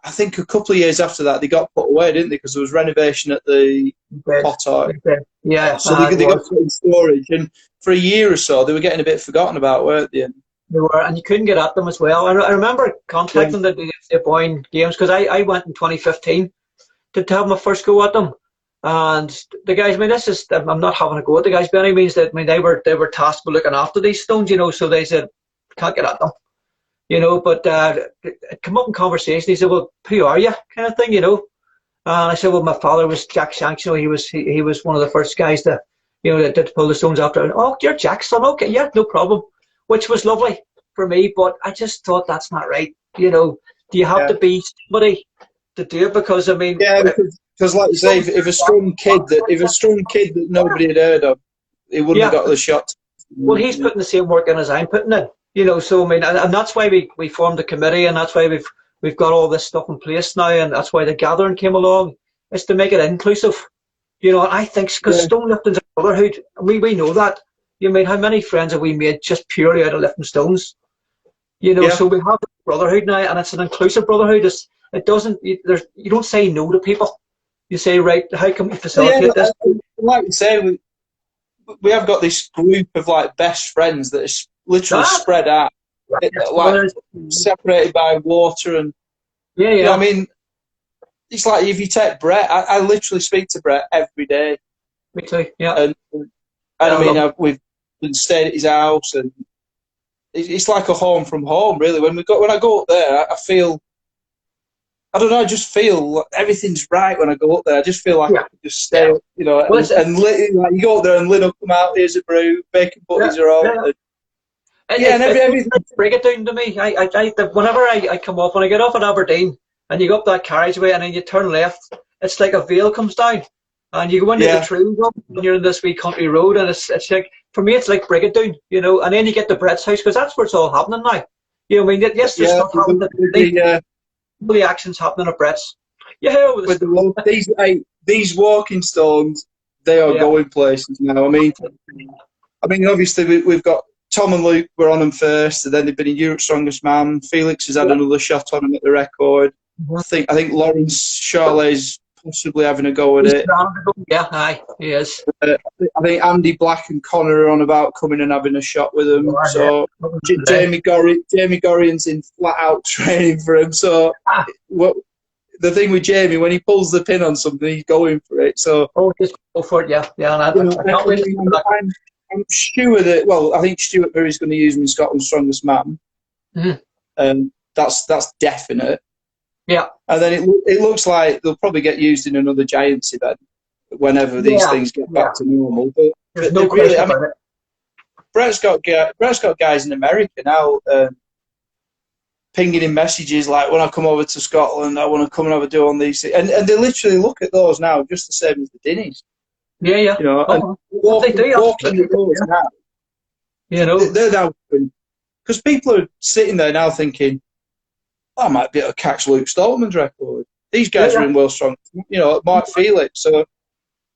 I think a couple of years after that, they got put away, didn't they? Because there was renovation at the Potart. Yeah. So they got put in storage. And for a year or so, they were getting a bit forgotten about, weren't they? They were, and you couldn't get at them as well. I remember contacting the Boyne Games, because I went in 2015 to have my first go at them. And the guys, I mean, I'm not having a go at the guys by any means. That, I mean, they were tasked with looking after these stones, you know, so they said, can't get at them, you know. But it came up in conversation. He said, well, who are you, kind of thing, you know. And I said, well, my father was Jack Shanks, you know. He was one of the first guys to, you know, that did pull the stones after. And, oh, you're Jack's son, okay, yeah, no problem, which was lovely for me. But I just thought, that's not right, you know. Do you have to be somebody to do it, because I mean, Yeah, because like you say, if a strong kid that nobody had heard of, he wouldn't have yeah. got the shot. Well, he's putting the same work in as I'm putting in. You know, so I mean, and that's why we formed the committee, and that's why we've got all this stuff in place now, and that's why the gathering came along. Is to make it inclusive. You know, I think because Yeah. stone lifting's a brotherhood, we know that. You mean, how many friends have we made just purely out of lifting stones? You know, Yeah. so we have a brotherhood now, and it's an inclusive brotherhood. It doesn't. You don't say no to people. You say, right, how can we Well, yeah, facilitate this? like you say, we have got this group of like best friends that is literally Ah, spread out, like brothers. separated by water, and Yeah, you know, yeah. I mean, it's like if you take Brett, I literally speak to Brett every day, Me too. Yeah. and I mean, we've been staying at his house, and it's like a home from home, really. When I go up there, I feel. I don't know. I just feel everything's right when I go up there. I just feel like I can just stay, you know, Well, like you go up there and Lynn will come out. Here's a brew, bacon butties are on. Yeah, And everything. break it down to me. Whenever I come off, when I get off at Aberdeen and you go up that carriageway and then you turn left, it's like a veil comes down, and you go into the trail and you're in this wee country road, and it's like, for me, it's like break it down, you know. And then you get to Brett's house, because that's where it's all happening now. You know, I mean, yes, there's stuff happening. The actions happening at Brett's. Yeah, with these walking stones, they are going places now. I mean, obviously we've got Tom and Luke were on them first, and then they've been in Europe's Strongest Man. Felix has had another shot on them at the record. I think Lawrence Charlet's possibly having a go at it. Yeah, aye, he is. I think Andy Black and Connor are on about coming and having a shot with them. So Jamie Gorion's in flat out training for him. So the thing with Jamie, when he pulls the pin on something, he's going for it. So just go for it, yeah. And I'm sure that. Well, I think Stuart Murray's going to use him in Scotland's Strongest Man. That's definite. Yeah. And then it looks like they'll probably get used in another Giants event whenever these things get back to normal. But there's no question about it. Brett's got guys in America now pinging in messages like, when I come over to Scotland, I want to come and have a do on these things. And they literally look at those now just the same as the Dinnies. Yeah, yeah. You know, and walking the doors now. You know, they're now, because people are sitting there now thinking, I might be able to catch Luke Stoltman's record. These guys are in World Strong, you know, might feel it. So,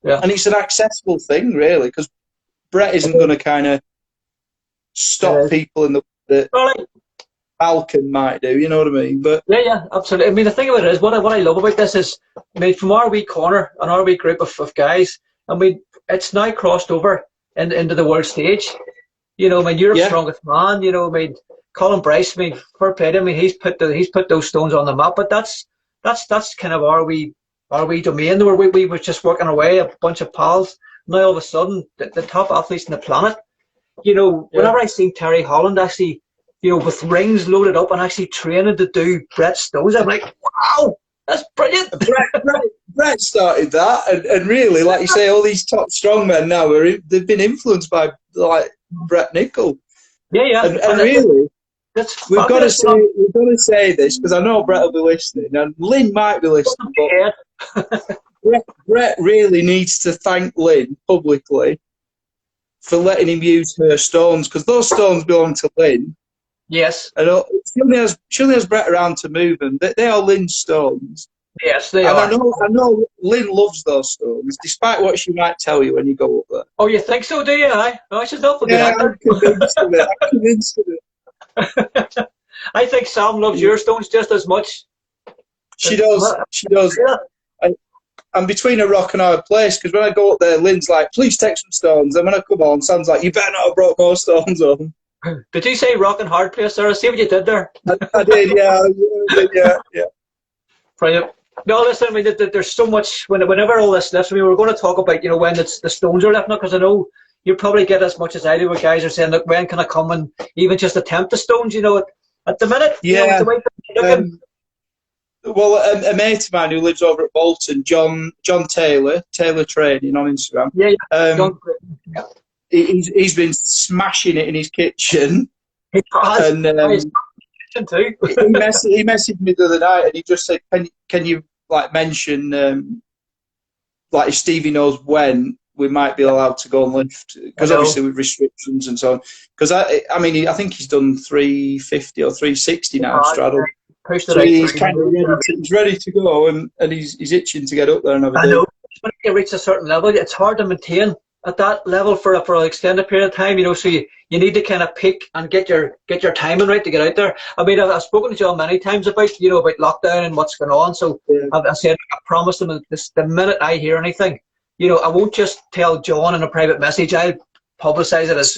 and it's an accessible thing, really, because Brett isn't going to kind of stop people in the that Falcon might do. You know what I mean? But yeah, absolutely. I mean, the thing about it is, what I love about this is, I mean, from our wee corner and our wee group of guys, I mean, it's now crossed over into the world stage. You know, I mean, Europe's Strongest Man. You know, I mean, Colin Bryce, I mean, fair play to him. I mean, he's put those stones on the map. But that's kind of our wee domain. Where we were just working away, a bunch of pals. Now all of a sudden, the top athletes on the planet. You know, whenever I see Terry Holland actually, you know, with rings loaded up and actually training to do Brett Stones, I'm like, wow, that's brilliant. Brett started that, and really, like you say, all these top strongmen now they've been influenced by like Brett Nicol. Yeah. And really, we've got to say this, because I know Brett will be listening, and Lynn might be listening. But Brett really needs to thank Lynn publicly for letting him use her stones, because those stones belong to Lynn. Yes. And she only has Brett around to move them. They are Lynn's stones. Yes, they are. I know Lynn loves those stones, despite what she might tell you when you go up there. Oh, you think so, do you? I should not forget that. I'm convinced of it. I think Sam loves your stones just as much. She does. Yeah. I'm between a rock and a hard place, because when I go up there, Lynn's like, please take some stones. And when I come on, Sam's like, you better not have brought more stones on. Did you say rock and hard place, Sarah? See what you did there? I did, yeah. Brilliant. No, listen, I mean, there's so much, whenever all this lifts, I mean, we're going to talk about, you know, when the stones are lifting, because I know you probably get as much as I do where guys are saying, look, when can I come and even just attempt the stones, you know, at the minute? Yeah. You know, well, a mate of mine who lives over at Bolton, John Taylor Training on Instagram. Yeah. He's been smashing it in his kitchen. He has. too. he messaged me the other night, and he just said, "Can you like mention like if Stevie knows when we might be allowed to go and lift, because obviously with restrictions and so on." Because I mean, I think he's done 350 or 360 now, straddle. So he's kind of ready. He's ready to go, and he's itching to get up there and have a I know. When you reach a certain level, it's hard to maintain at that level for an extended period of time. You know, so you need to kind of pick and get your timing right to get out there. I mean, I've spoken to John many times about lockdown and what's going on. So I said I promised him the minute I hear anything, I won't just tell John in a private message. I'll publicise it as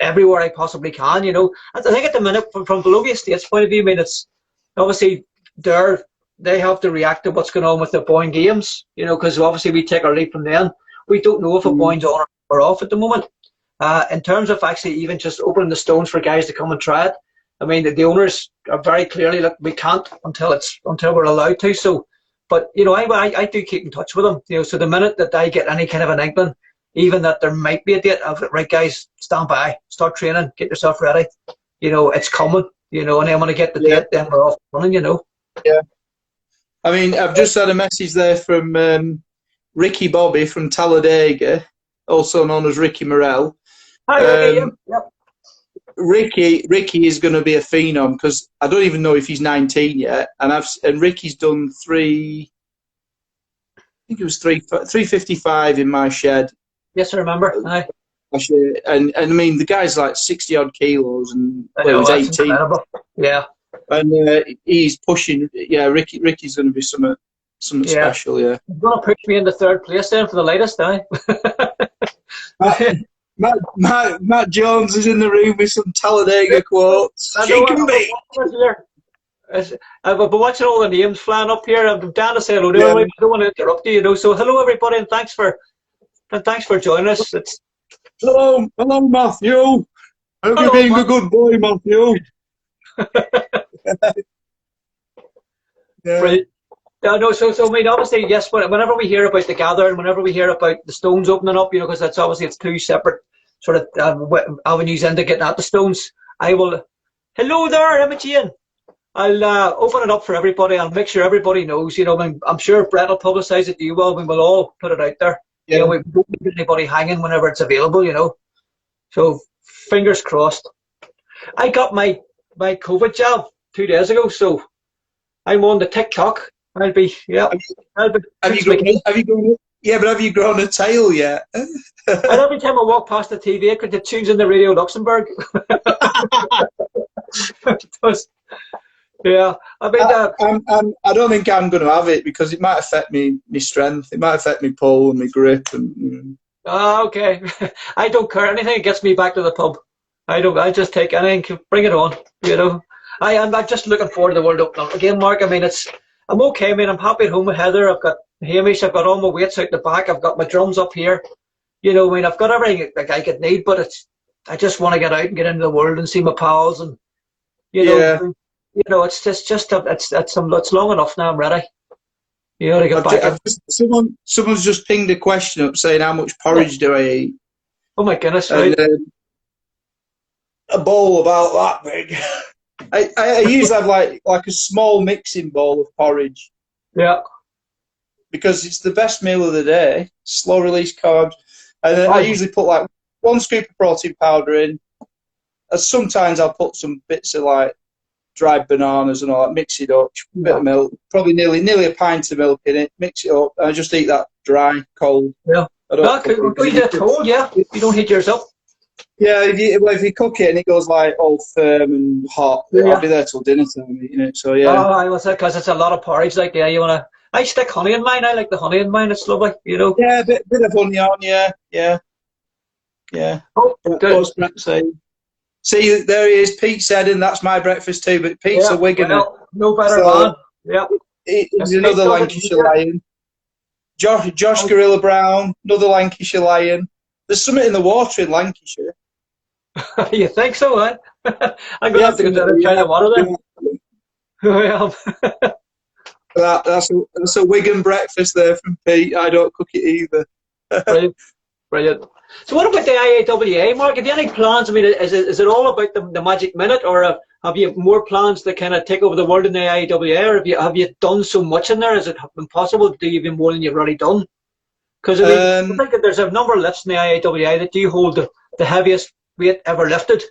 everywhere I possibly can. I think at the minute, from Bologna State's point of view, I mean, it's obviously they have to react to what's going on with the Boyne games, because obviously we take our lead from them. We don't know if a Boyne's on or off at the moment. In terms of actually even just opening the Stones for guys to come and try it, I mean, the owners are very clearly, look, we can't until we're allowed to. So, but I do keep in touch with them. So the minute that I get any kind of an inkling, even that there might be a date, of right, guys, stand by, start training, get yourself ready. It's coming. And then when I get the date, then we're off running. Yeah. I mean, I've just had a message there from Ricky Bobby from Talladega, also known as Ricky Morell. Hi, Ricky. Yep. Ricky is going to be a phenom, because I don't even know if he's 19 yet, and Ricky's done I think it was 355 in my shed. Yes, I remember. Aye. And I mean, the guy's like 60 odd kilos, and he was 18. Incredible. Yeah. And he's pushing. Yeah, Ricky's going to be something special. Yeah. He's going to push me into third place then for the latest, eh? Matt Jones is in the room with some Talladega quotes. I've been watching all the names flying up here. I'm down to say hello to everybody. I don't want to interrupt you, So hello, everybody, and thanks for joining us. Hello, Matthew. Hope you're being a good boy, Matthew. Right. No, so I mean, obviously, yes. Whenever we hear about the gathering, whenever we hear about the Stones opening up, because that's obviously it's two separate sort of avenues into getting at the Stones. I will. Hello there, Imogen. I'll open it up for everybody. I'll make sure everybody knows. I'm sure Brett will publicise it. You will. We will all put it out there. Yeah. We don't leave anybody hanging whenever it's available. So fingers crossed. I got my COVID jab 2 days ago, so I'm on the TikTok. Have you grown a tail yet? And every time I walk past the TV, it tunes in the Radio Luxembourg. Yeah, I mean, I don't think I'm going to have it, because it might affect my strength. It might affect my pull and my grip. Okay. I don't care. Anything that gets me back to the pub. I just take anything. Bring it on. I'm just looking forward to the World Open again, Mark. I mean, I'm okay. I mean, I'm happy at home with Heather. I've got Hamish. I've got all my weights out the back. I've got my drums up here. I mean, I've got everything like I could need, but I just want to get out and get into the world and see my pals, and it's long enough now. I'm ready. To get back. Someone's just pinged a question up saying, how much porridge do I eat? Oh my goodness! Right. A bowl about that big. I usually have like a small mixing bowl of porridge. Yeah. Because it's the best meal of the day. Slow release carbs. And then I usually put like 1 scoop of protein powder in. And sometimes I'll put some bits of like dried bananas and all that, mix it up, a bit of milk, probably nearly a pint of milk in it, mix it up, and I just eat that dry, cold. Yeah. You don't heat yours up. Yeah, if you cook it and it goes like all firm and hot, I'll be there till dinner time eating it. So yeah. Oh, I was because it's a lot of porridge. Like you wanna. I stick honey in mine. I like the honey in mine. It's lovely. Yeah, a bit of honey on. Yeah. Oh, good. See, there he is. Pete said, and that's my breakfast too. But Pete's a Wiganer. No better man. Yeah. He's another Lancashire lion. Josh Gorilla Brown, another Lancashire lion. There's something in the water in Lancashire. You think so, eh? I'm going to have to go down and try the water then. That's a Wigan breakfast there from Pete. I don't cook it either. Brilliant. So what about the IAWA, Mark? Have you any plans? I mean, is it all about the magic minute, or have you more plans to kind of take over the world in the IAWA, or have you done so much in there? Has it been possible to do even more than you've already done? Because I mean, I think that there's a number of lifts in the IAWA that do hold the heaviest weight ever lifted.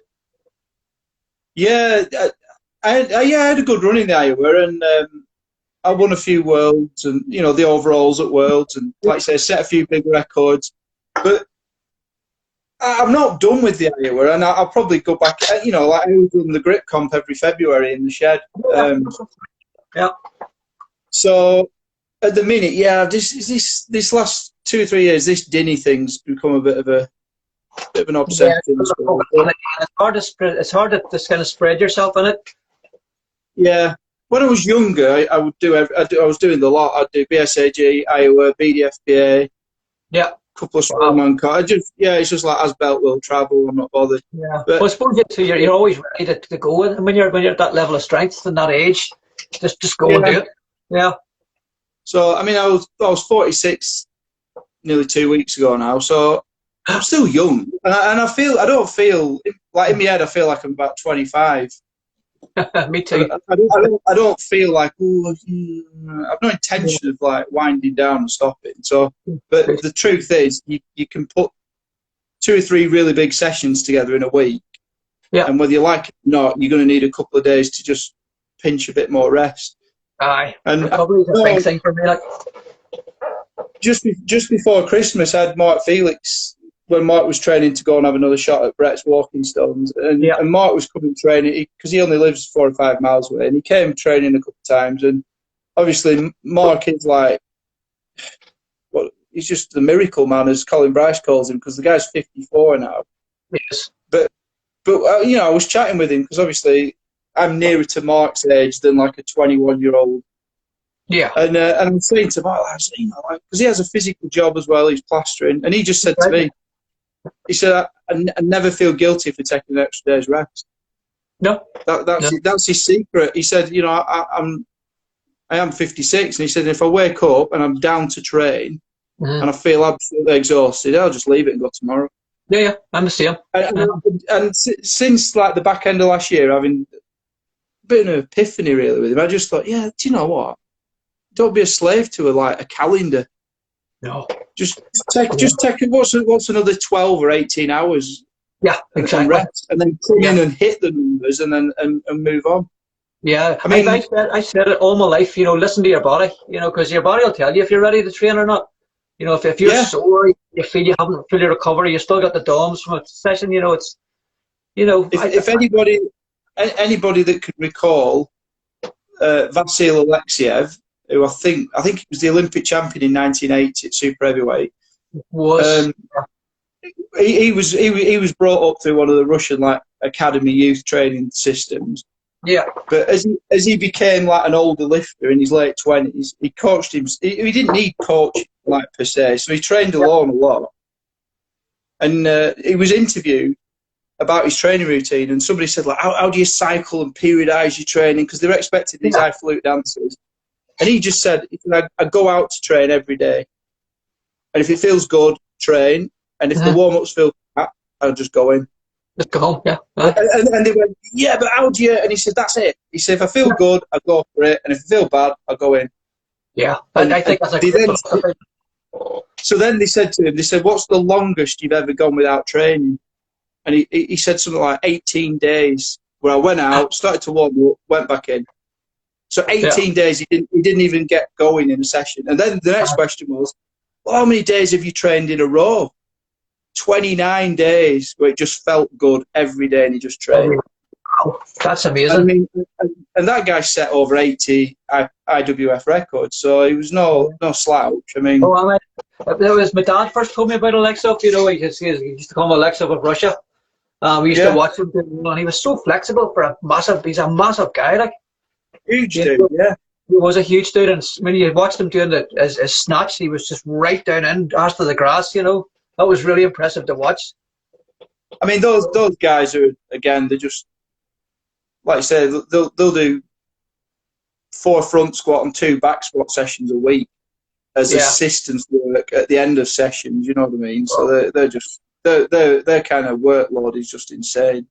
Yeah, I had a good run in the Iowa, and I won a few worlds, and you know the overalls at worlds, and like I say, set a few big records. But I'm not done with the Iowa, and I'll probably go back. You know, like I was doing the grip comp every February in the shed. Yeah. So at the minute, yeah, this last 2 or 3 years, this Dinnie thing's become a bit of an obsession. Yeah. It's hard to just kind of spread yourself in it. Yeah. When I was younger, I was doing the lot. I'd do BSAG, Iowa, BDFPA. Yeah. Couple of strongman cards. It's just like as belt will travel. I'm not bothered. Yeah. But, well, I suppose you're always ready to go, and when you're at that level of strength and that age, just go and do it. Yeah. So I mean, I was 46 nearly 2 weeks ago now. So I'm still young, and I don't feel like in my head I feel like I'm about 25. Me too. I don't feel like I've no intention of like winding down and stopping. So, but the truth is, you can put 2 or 3 really big sessions together in a week, and whether you like it or not, you're going to need a couple of days to just pinch a bit more rest. Aye, and recovery is a big thing for me. Like just before Christmas, I had Mark Felix. When Mark was training to go and have another shot at Brett's walking stones, and Mark was coming training because he only lives 4 or 5 miles away, and he came training a couple of times. And obviously, Mark is like, he's just the miracle man, as Colin Bryce calls him, because the guy's 54 now. Yes. But you know, I was chatting with him because obviously I'm nearer to Mark's age than like a 21-year-old. Yeah. And I'm saying to Mark, you know, because he has a physical job as well, he's plastering, and he just said to me. He said, I never feel guilty for taking an extra day's rest. No. That's his secret. He said, you know, I am 56, and he said, if I wake up and I'm down to train and I feel absolutely exhausted, I'll just leave it and go tomorrow. Yeah, I'm the same. And since like the back end of last year, having a bit of an epiphany really with him, I just thought, yeah, do you know what? Don't be a slave to a calendar. No. Just take what's another 12 or 18 hours. Yeah, exactly. And rest, and then come in and hit the numbers, and then and move on. Yeah, I mean, I said it all my life. You know, listen to your body. You know, because your body will tell you if you're ready to train or not. You know, if you're sore, you feel you haven't fully recovered, you still got the DOMs from a session. You know, it's if anybody that could recall Vasil Alexiev, who I think he was the Olympic champion in 1980 at super heavyweight. He was brought up through one of the Russian academy youth training systems. Yeah. But as he became like an older lifter in his late 20s, he coached him. He didn't need coach per se, so he trained alone a lot. And he was interviewed about his training routine, and somebody said, how do you cycle and periodise your training? Because they were expecting these high flute dancers. And he just said, I go out to train every day. And if it feels good, train. And if the warm-ups feel crap, I'll just go in. Just go home, yeah. And they went, yeah, but how do you... And he said, that's it. He said, if I feel good, I'll go for it. And if I feel bad, I'll go in. Yeah, I think that's a So then they said to him, what's the longest you've ever gone without training? And he said something like 18 days, where I went out, started to warm up, went back in. So 18 days, he didn't even get going in a session. And then the next question was, well, how many days have you trained in a row? 29 days where it just felt good every day and he just trained. Wow, that's amazing. I mean, and that guy set over 80 IWF records, so he was no slouch. I mean, that was my dad first told me about Alexov. You know, he used to call him Alexov of Russia. We used to watch him, and he was so flexible for he's a massive guy, like. Huge dude, yeah. He was a huge dude, and when you watched him doing his snatch, he was just right down in, ass to the grass, you know. That was really impressive to watch. I mean, those guys are, again, they're just, like I say, they'll do 4 front squat and 2 back squat sessions a week as assistance work at the end of sessions, you know what I mean? So they're just their kind of workload is just insane.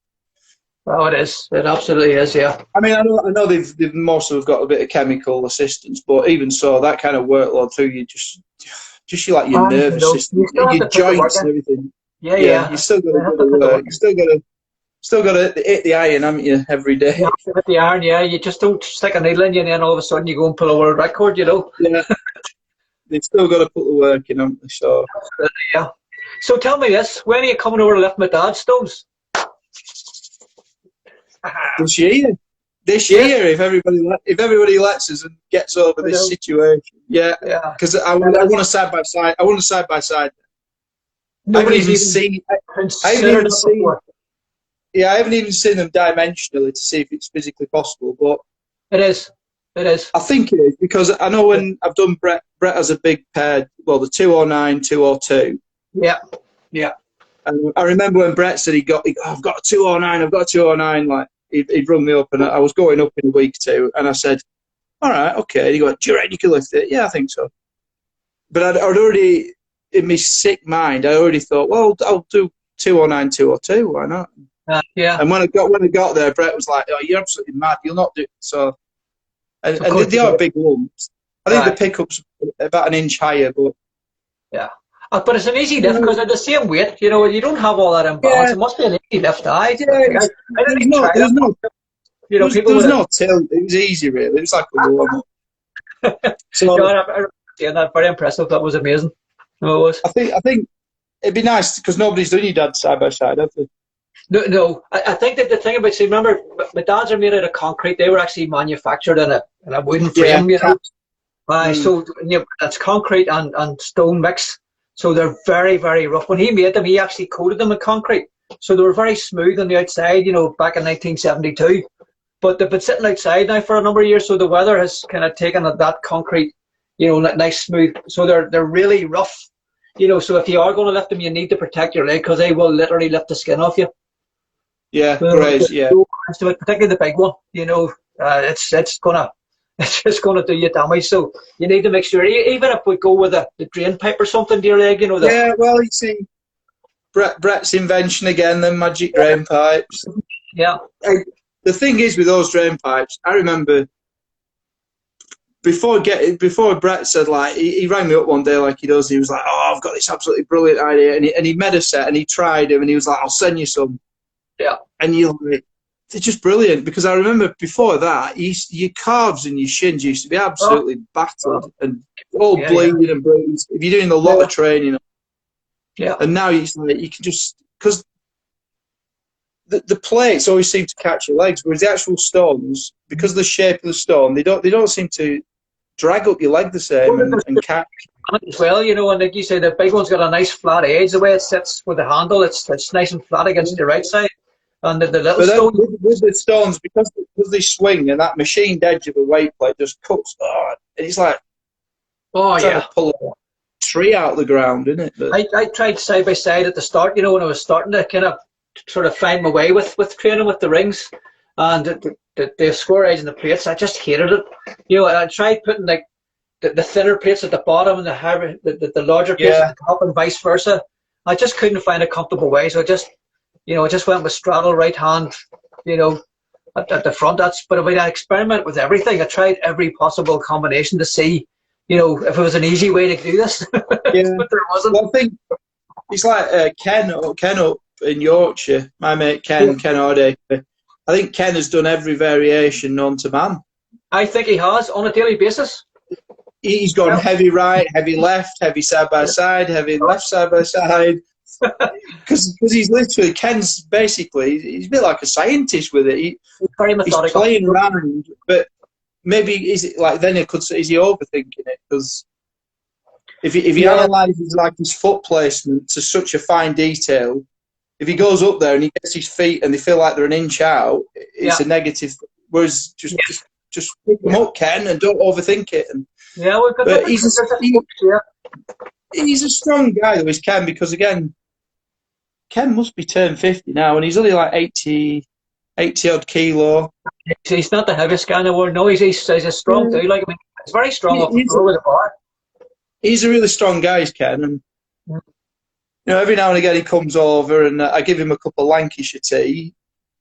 Oh, it is. It absolutely is. Yeah. I mean, I know they've most of them got a bit of chemical assistance, but even so, that kind of workload through you just your nervous system, you still have your to put the work joints and in. everything. Yeah. You still got to You have do to the put the work. work You in. still got to hit the iron, haven't you, every day? You have to hit the iron. Yeah. You just don't stick a needle in you, and then all of a sudden you go and pull a world record. You know. Yeah, they've still got to put the work in, haven't they? So Yeah. So tell me this: when are you coming over to lift my dad's stones? this year, Yes. if everybody lets us and gets over I this know. situation, yeah, Yeah. because I want a side by side. I want a side by side. I haven't Nobody's even even seen. I haven't considered even it seen. before. Yeah, I haven't even seen them dimensionally to see if it's physically possible. But It is. It is. I think it is because I know when I've done Brett has a big pair. Well, the 209, 202. Yeah. Yeah. And I remember when Brett said I've got a 209. I've got a 209. Like he'd rung me up, and I was going up in a week or two, and I said, "All right, okay." And he goes, "Do you reckon you can lift it?" Yeah, I think so. But I'd already, in my sick mind, I already thought, well, I'll do 209, 202. Why not? Yeah. And when I got there, Brett was like, "Oh, you're absolutely mad. You'll not do it." So, Of and course they you are do. big lumps. I think the Aye. pickup's about an inch higher, but Yeah. But it's an easy lift because they're the same weight. You know, you don't have all that imbalance. yeah, It must be an easy lift. yeah. I didn't even try There was that. no You know, there people was would have. no tilt. It was easy, really. It was like a warm up. You know, So I remember seeing that. Very impressive. That was amazing. No, it was. I think it'd be nice because nobody's done your dad side by side, have they? No. I think that the thing about, see, remember, my dads are made out of concrete. They were actually manufactured in a wooden Yeah. frame. You know. Mm. So you know, that's concrete and stone mix. So they're very, very rough. When he made them, he actually coated them in concrete. So they were very smooth on the outside, you know, back in 1972. But they've been sitting outside now for a number of years, so the weather has kind of taken that concrete, you know, nice smooth. So they're really rough, you know. So if you are going to lift them, you need to protect your leg because they will literally lift the skin off you. Yeah, So, great. Yeah, particularly the big one, you know, it's gonna it's just gonna do you damage. So you need to make sure, even if we go with the drain pipe or something to your leg, you know, yeah. Well, you see, Brett's invention again, the magic drain pipes. yeah. The thing is with those drain pipes, I remember before Brett said, like, he rang me up one day like he does. He was like, "Oh, I've got this absolutely brilliant idea," and he made a set and he tried them and he was like, "I'll send you some." Yeah. And you're like, they're just brilliant because I remember before that, your calves and your shins used to be Oh, absolutely battered oh, and all yeah, yeah, bleeding and bruised. If you're doing a lot yeah, of training, yeah. and now you can just because the plates always seem to catch your legs, whereas the actual stones, because of the shape of the stone, they don't seem to drag up your leg the same Well, and catch. as well, you know, and like you say, the big one's got a nice flat edge. The way it sits with the handle, it's nice and flat against the right side. And the little But then stone, with the stones, because they swing and that machined edge of a weight plate just cuts, and it's like oh trying yeah. to pull a tree out of the ground, isn't it? But I tried side by side at the start, you know, when I was starting to kind of sort of find my way with training with the rings and the square edge and the plates. I just hated it. You know, I tried putting like the thinner plates at the bottom and the larger plates at yeah, the top and vice versa. I just couldn't find a comfortable way, so I just went with straddle right hand, you know, at the front. But I experiment with everything. I tried every possible combination to see, you know, if it was an easy way to do this, yeah. but there wasn't. Well, I think it's like Ken up in Yorkshire. My mate Yeah. Ken O'Day. I think Ken has done every variation known to man. I think he has on a daily basis. He's gone Yeah. heavy right, heavy left, heavy side by side, heavy left side by side. Because he's literally Ken's basically he's a bit like a scientist with it. He's very He's methodical. playing around, but maybe is it like then it could is he overthinking it? Because if he Yeah. analyses like his foot placement to such a fine detail, if he goes up there and he gets his feet and they feel like they're an inch out, it's Yeah. a negative. Whereas just pick them Yeah. up, Ken, and don't overthink it. Yeah, we've got But different triggers. Yeah. he's a strong guy though, is Ken, because again, Ken must be turned 50 now, and he's only like 80 odd kilo. He's not the heaviest guy in the world. No, he's a strong dude. Like, I mean, he's very strong off the He's floor with a bar. he's a really strong guy, is Ken, and every now and again he comes over and I give him a cup of Lancashire tea,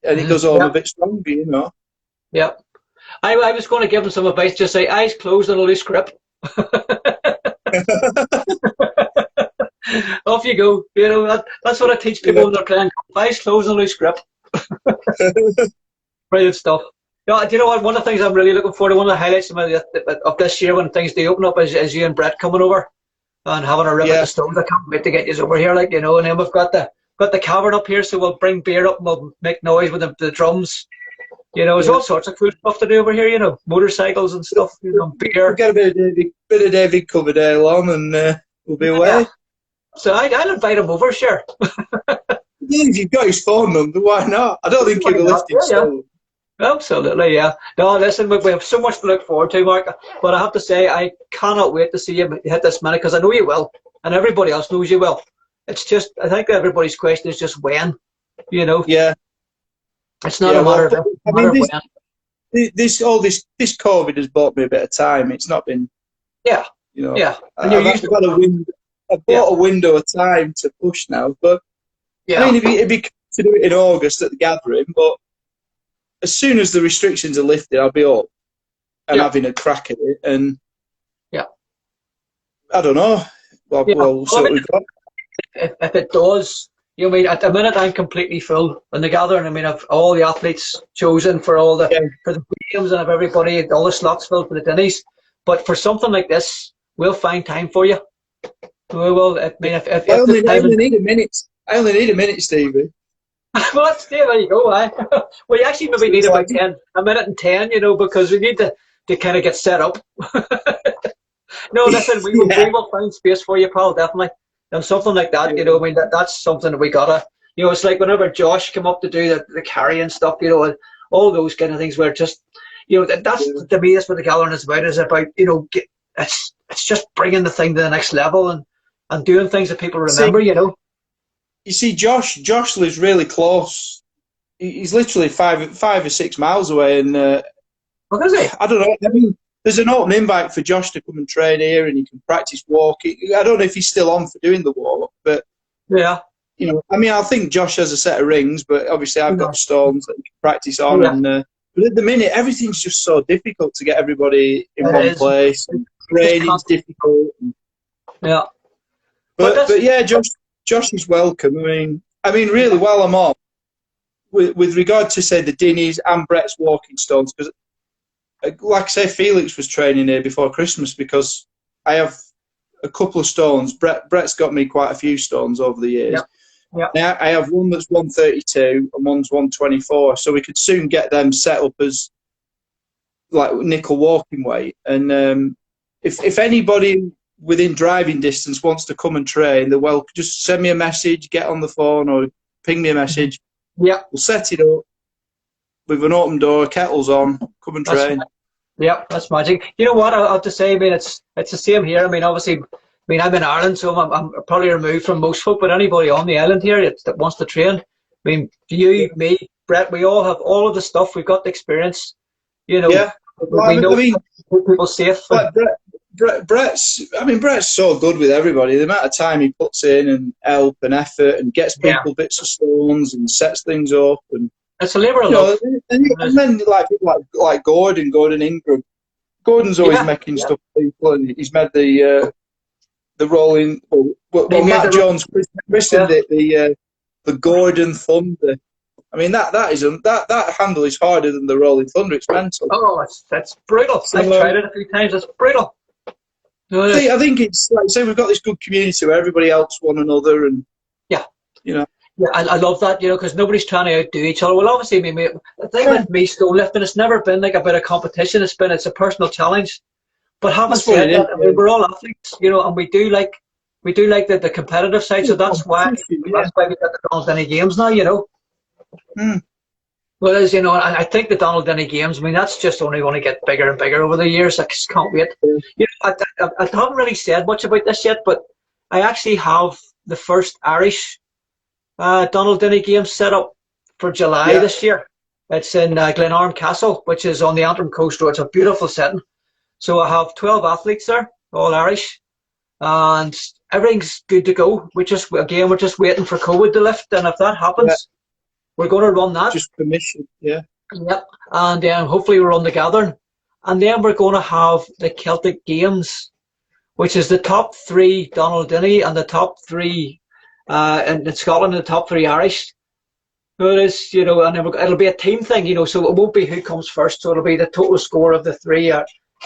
and he goes home a bit stronger. Yep. I was going to give him some advice, just say eyes closed and a loose grip. Off you go. That's what I teach people when they're playing. Eyes closed and loose grip. Brilliant stuff. Do you know what? One of the things I'm really looking forward to, one of the highlights of this year when things do open up, is you and Brett coming over and having a rip at the Stones. I can't wait to get you over here, and then we've got the cavern up here, so we'll bring beer up and we'll make noise with the drums. There's all sorts of cool stuff to do over here, motorcycles and stuff, beer. We'll get a bit of David Coverdale on and we'll be away. Yeah. So I'll invite him over, sure. If you've got his phone number, why not? I don't think he'll lift his phone. Absolutely, yeah. No, listen, we have so much to look forward to, Mark. But I have to say, I cannot wait to see you hit this minute, because I know you will, and everybody else knows you will. It's just, I think everybody's question is just when, Yeah. It's not a matter of when. This COVID has bought me a bit of time. It's not been. Yeah. Yeah. And I've bought a window of time to push now, but yeah. I mean, it'd be to do it in August at the gathering, but as soon as the restrictions are lifted, I'll be up and having a crack at it. And I don't know. We'll see what we've got. If it does, at the minute I'm completely full in the gathering. I mean, I've all the athletes chosen for for the games, and I've everybody, all the slots filled for the Dinnies. But for something like this, we'll find time for you. We will. I mean, I only need a minute. I only need a minute, Stevie. Well, there you go. Well, you actually maybe need about a minute and 10, because we need to kind of get set up. No, listen, we will find space for you, pal, definitely. And something like that, I mean, that's something that we gotta, it's like whenever Josh came up to do the carrying stuff, and all those kind of things where just, that's to me, that's what the gathering is about, it's just bringing the thing to the next level and doing things that people remember, You see, Josh lives really close. He's literally 5 or 6 miles away, and what is he? I don't know. I mean, there's an open invite for Josh to come and train here, and he can practice walking. I don't know if he's still on for doing the walk, but yeah, I mean, I think Josh has a set of rings, but obviously I've got stones that he can practice on. Yeah. And but at the minute, everything's just so difficult to get everybody in one place. And training's difficult. Yeah, but yeah, Josh is welcome. I mean, really, while I'm on, with regard to, say, the Dinnies and Brett's walking stones, because, like I say, Felix was training here before Christmas because I have a couple of stones. Brett's got me quite a few stones over the years. Yeah. Now, I have one that's 132 and one's 124, so we could soon get them set up as like nickel walking weight. And if anybody within driving distance wants to come and train, they're welcome. Just send me a message, get on the phone, or ping me a message. Yeah, we'll set it up with an open door, kettles on, come and train. Yeah, that's magic. You know what? I have to say, I mean, it's the same here. I mean, obviously, I'm in Ireland, so I'm probably removed from most folk, but anybody on the island here that wants to train, I mean, you, me, Brett, we all have all of the stuff. We've got the experience. Yeah. We know people safe. Brett's so good with everybody. The amount of time he puts in and help and effort and gets people bits of stones and sets things up, and it's a labour of love. And then like Gordon Ingram. Gordon's always making stuff for people, and he's made the rolling. Matt Jones christened it the Gordon Thunder. I mean that handle is harder than the Rolling Thunder. It's mental. Oh, that's brutal. I've tried it a few times. It's brutal. I think it's like, say, we've got this good community where everybody helps one another, and yeah, I love that, because nobody's trying to outdo each other. Well, obviously, the thing with me stone lifting, it's never been like a bit of competition. It's a personal challenge. But having said that, we're all athletes, and we do like the competitive side. So that's why we got the Donald Denny Games now, Well, as I think the Donald Denny Games, that's just only going to get bigger and bigger over the years. I just can't wait. I haven't really said much about this yet, but I actually have the first Irish Donald Denny Games set up for July this year. It's in Glenarm Castle, which is on the Antrim Coast Road. It's a beautiful setting. So I have 12 athletes there, all Irish. And everything's good to go. We're just waiting for COVID to lift, and if that happens, we're going to run that. Just permission, yeah. Yep, and hopefully we'll run the gathering, and then we're going to have the Celtic Games, which is the top 3 Donald Dinnie and the top 3 in Scotland, and the top 3 Irish. So it is, and then it'll be a team thing, so it won't be who comes first. So it'll be the total score of the 3.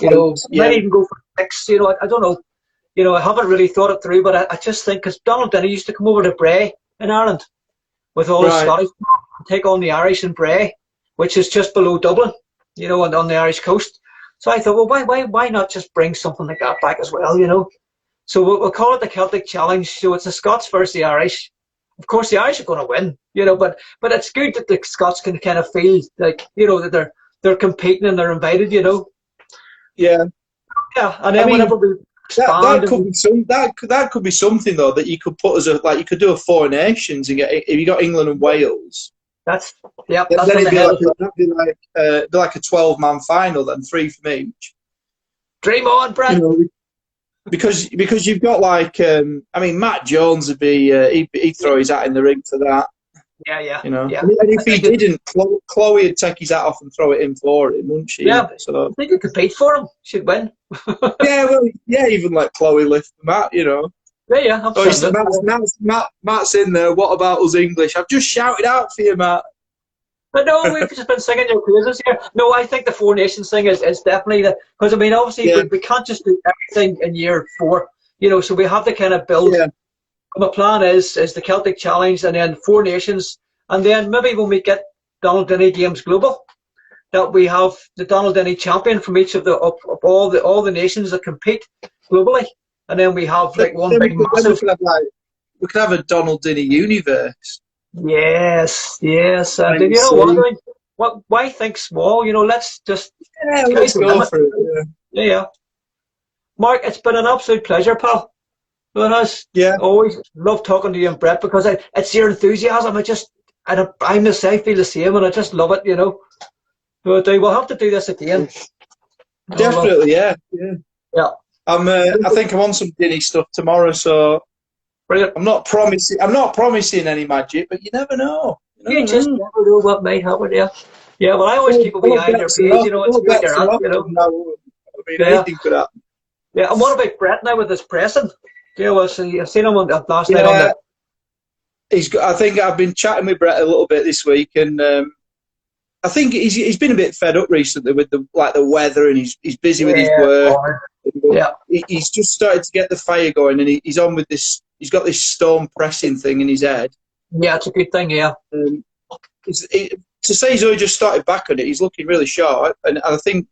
Might even go for 6. I don't know. I haven't really thought it through, but I just think because Donald Dinnie used to come over to Bray in Ireland with all the Scottish and take on the Irish in Bray, which is just below Dublin, on the Irish coast. So I thought, well, why not just bring something like that back as well, So we'll call it the Celtic Challenge. So it's the Scots versus the Irish. Of course, the Irish are going to win, but it's good that the Scots can kind of feel like, that they're competing and they're invited, Yeah. Yeah, and then whenever we that could be something though that you could put as you could do a 4 nations and get, if you got England and Wales. That's then it'd be like a 12-man final then, 3 from each. Dream on, Brad. Because you've got Matt Jones would be he'd throw his hat in the ring for that. Yeah. Yeah. And if he didn't, Chloe would take his hat off and throw it in for him, wouldn't she? Yeah. So I think he'd compete for him. She'd win. Even let Chloe lift the mat, Yeah. Matt's in there. What about us English? I've just shouted out for you, Matt. But no, we've just been singing your praises here. No, I think the 4 nations thing is definitely because obviously we can't just do everything in year 4, so we have to kind of build. Yeah. My plan is the Celtic Challenge and then 4 nations, and then maybe when we get Donald Dinnie Games Global, that we have the Donald Dinnie champion from each of all the nations that compete globally, and then we have one big massive. We could have a Donald Dinnie universe. Yes. Why think small? Let's just let's go for it. Yeah. Mark, it's been an absolute pleasure, pal. Yeah. Always love talking to you and Brett because it's your enthusiasm. I feel the same, and I just love it. But we'll have to do this again. Definitely, yeah. I think I'm on some Dinnie stuff tomorrow, so. Brilliant. I'm not promising any magic, but you never know. You just never know what might happen. Yeah. Well, I always keep it behind your page. It's where you're at. Anything could happen. Yeah, and what about Brett now with his pressing? I've seen him last night on the. I think I've been chatting with Brett a little bit this week, and I think he's been a bit fed up recently with the weather, and he's busy with his work. Yeah, he's just started to get the fire going, and he's on with this. He's got this stone pressing thing in his head. Yeah, it's a good thing. Yeah. To say he's only just started back on it, he's looking really sharp, and I think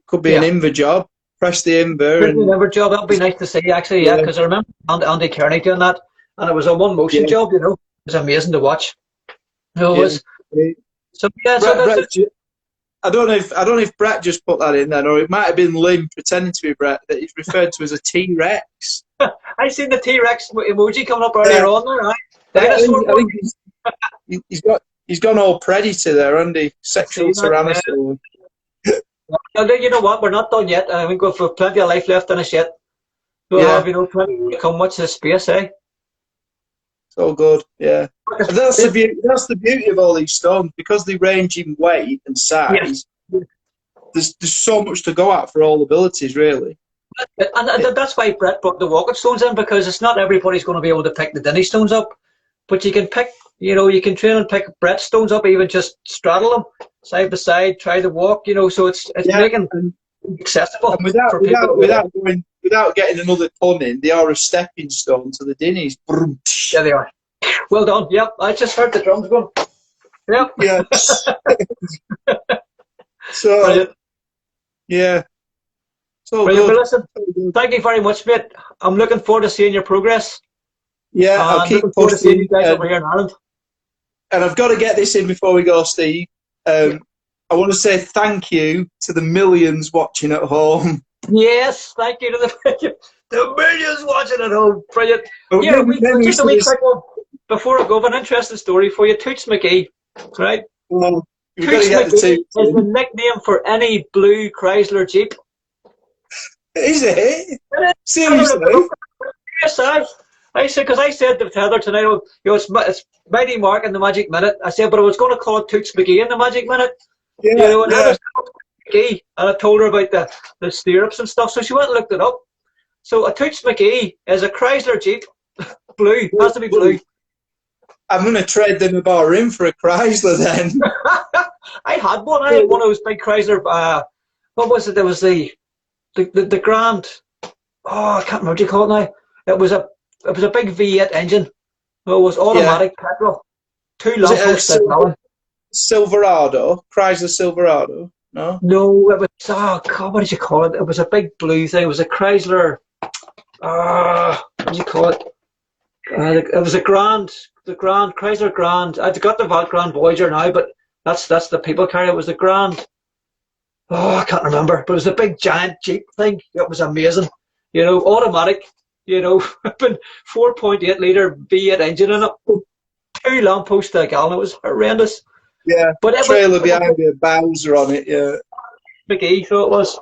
could be an Inver job. Press the Inver. An Inver job. That'd be nice to see, actually. Yeah, because I remember Andy Kearney doing that, and it was a one motion job. It was amazing to watch. It was. So Brett, I don't know if Brett just put that in then, or it might have been Lynn pretending to be Brett that he's referred to as a T-Rex. I seen the T-Rex emoji coming up earlier on there. I think he's gone all predator there, hasn't he? Sexual tyrannosaur. You know what? We're not done yet. I think we've got plenty of life left in us yet. So plenty to come. Watch this space, eh? So good, yeah. And that's the beauty of all these stones, because they range in weight and size. Yes. There's so much to go at for all abilities, really. And that's why Brett brought the walking stones in, because it's not everybody's going to be able to pick the Dinnie stones up, but you can pick. You can train and pick Brett stones up, even just straddle them side by side, try to walk. So it's making them accessible. And without getting another pun in, they are a stepping stone to the Dinnies. Yeah, they are. Well done. Yep, I just heard the drums going. Yep. Yeah. So, brilliant. Yeah. So brilliant. But listen, thank you very much, mate. I'm looking forward to seeing your progress. Yeah, I'll keep looking forward to seeing you guys over here in Ireland. And I've got to get this in before we go, Steve. I want to say thank you to the millions watching at home. Yes, thank you to the millions watching at home. Brilliant. Just a wee quick one before I go. An interesting story for you. Toots McGee, right? Well, Toots McGee is the nickname for any blue Chrysler Jeep. Is it? Seriously? Yes, I said, because I said to Heather tonight, it's Mighty Mark in the Magic Minute. I said, but I was going to call it Toots McGee in the Magic Minute. Yeah, And Heather said McGee, and I told her about the stirrups and stuff, so she went and looked it up. So a Toots McGee is a Chrysler Jeep, blue, has to be blue. I'm going to trade them a bar in for a Chrysler then. I had one. I had one of those big Chrysler. What was it? There was the Grand. Oh, I can't remember what you call it now. It was a big V8 engine. It was automatic petrol. 2 lampposts. Silverado, Chrysler Silverado. No. No, it was. Oh God, what did you call it? It was a big blue thing. It was a Chrysler. What do you call it? It was the Grand Chrysler Grand. I've got the Grand Voyager now, but that's the people carrier. It was the Grand. Oh, I can't remember, but it was a big giant Jeep thing. It was amazing. Automatic. 4.8 litre V8 engine in it. 2 lampposts to a gallon. It was horrendous. Yeah, but trailer behind you, Bowser on it. Yeah. McGee, so it was.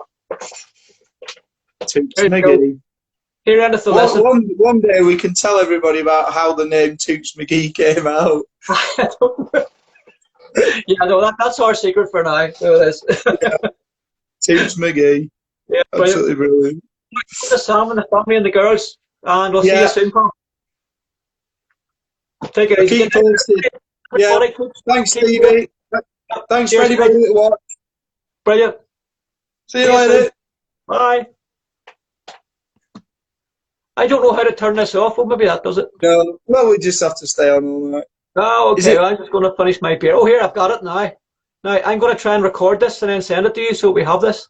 Toots McGee. Here, anything listen. One day we can tell everybody about how the name Toots McGee came out. Yeah, no, that's our secret for now. So it is. Yeah. Toots McGee. Yeah, absolutely brilliant. The Sam and the family and the girls, and we'll see you soon, Paul. Take it easy. Yeah. Thanks, Stevie. Thanks for anybody that watched. Brilliant. See you later. Bye. I don't know how to turn this off. Well, maybe that does it. No. Well, we just have to stay on all night. Oh, okay. I'm just going to finish my beer. Oh, here, I've got it now. Now, I'm going to try and record this and then send it to you so we have this.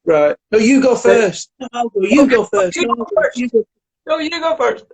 Right. No, you go first. No, you go first. No, you go first.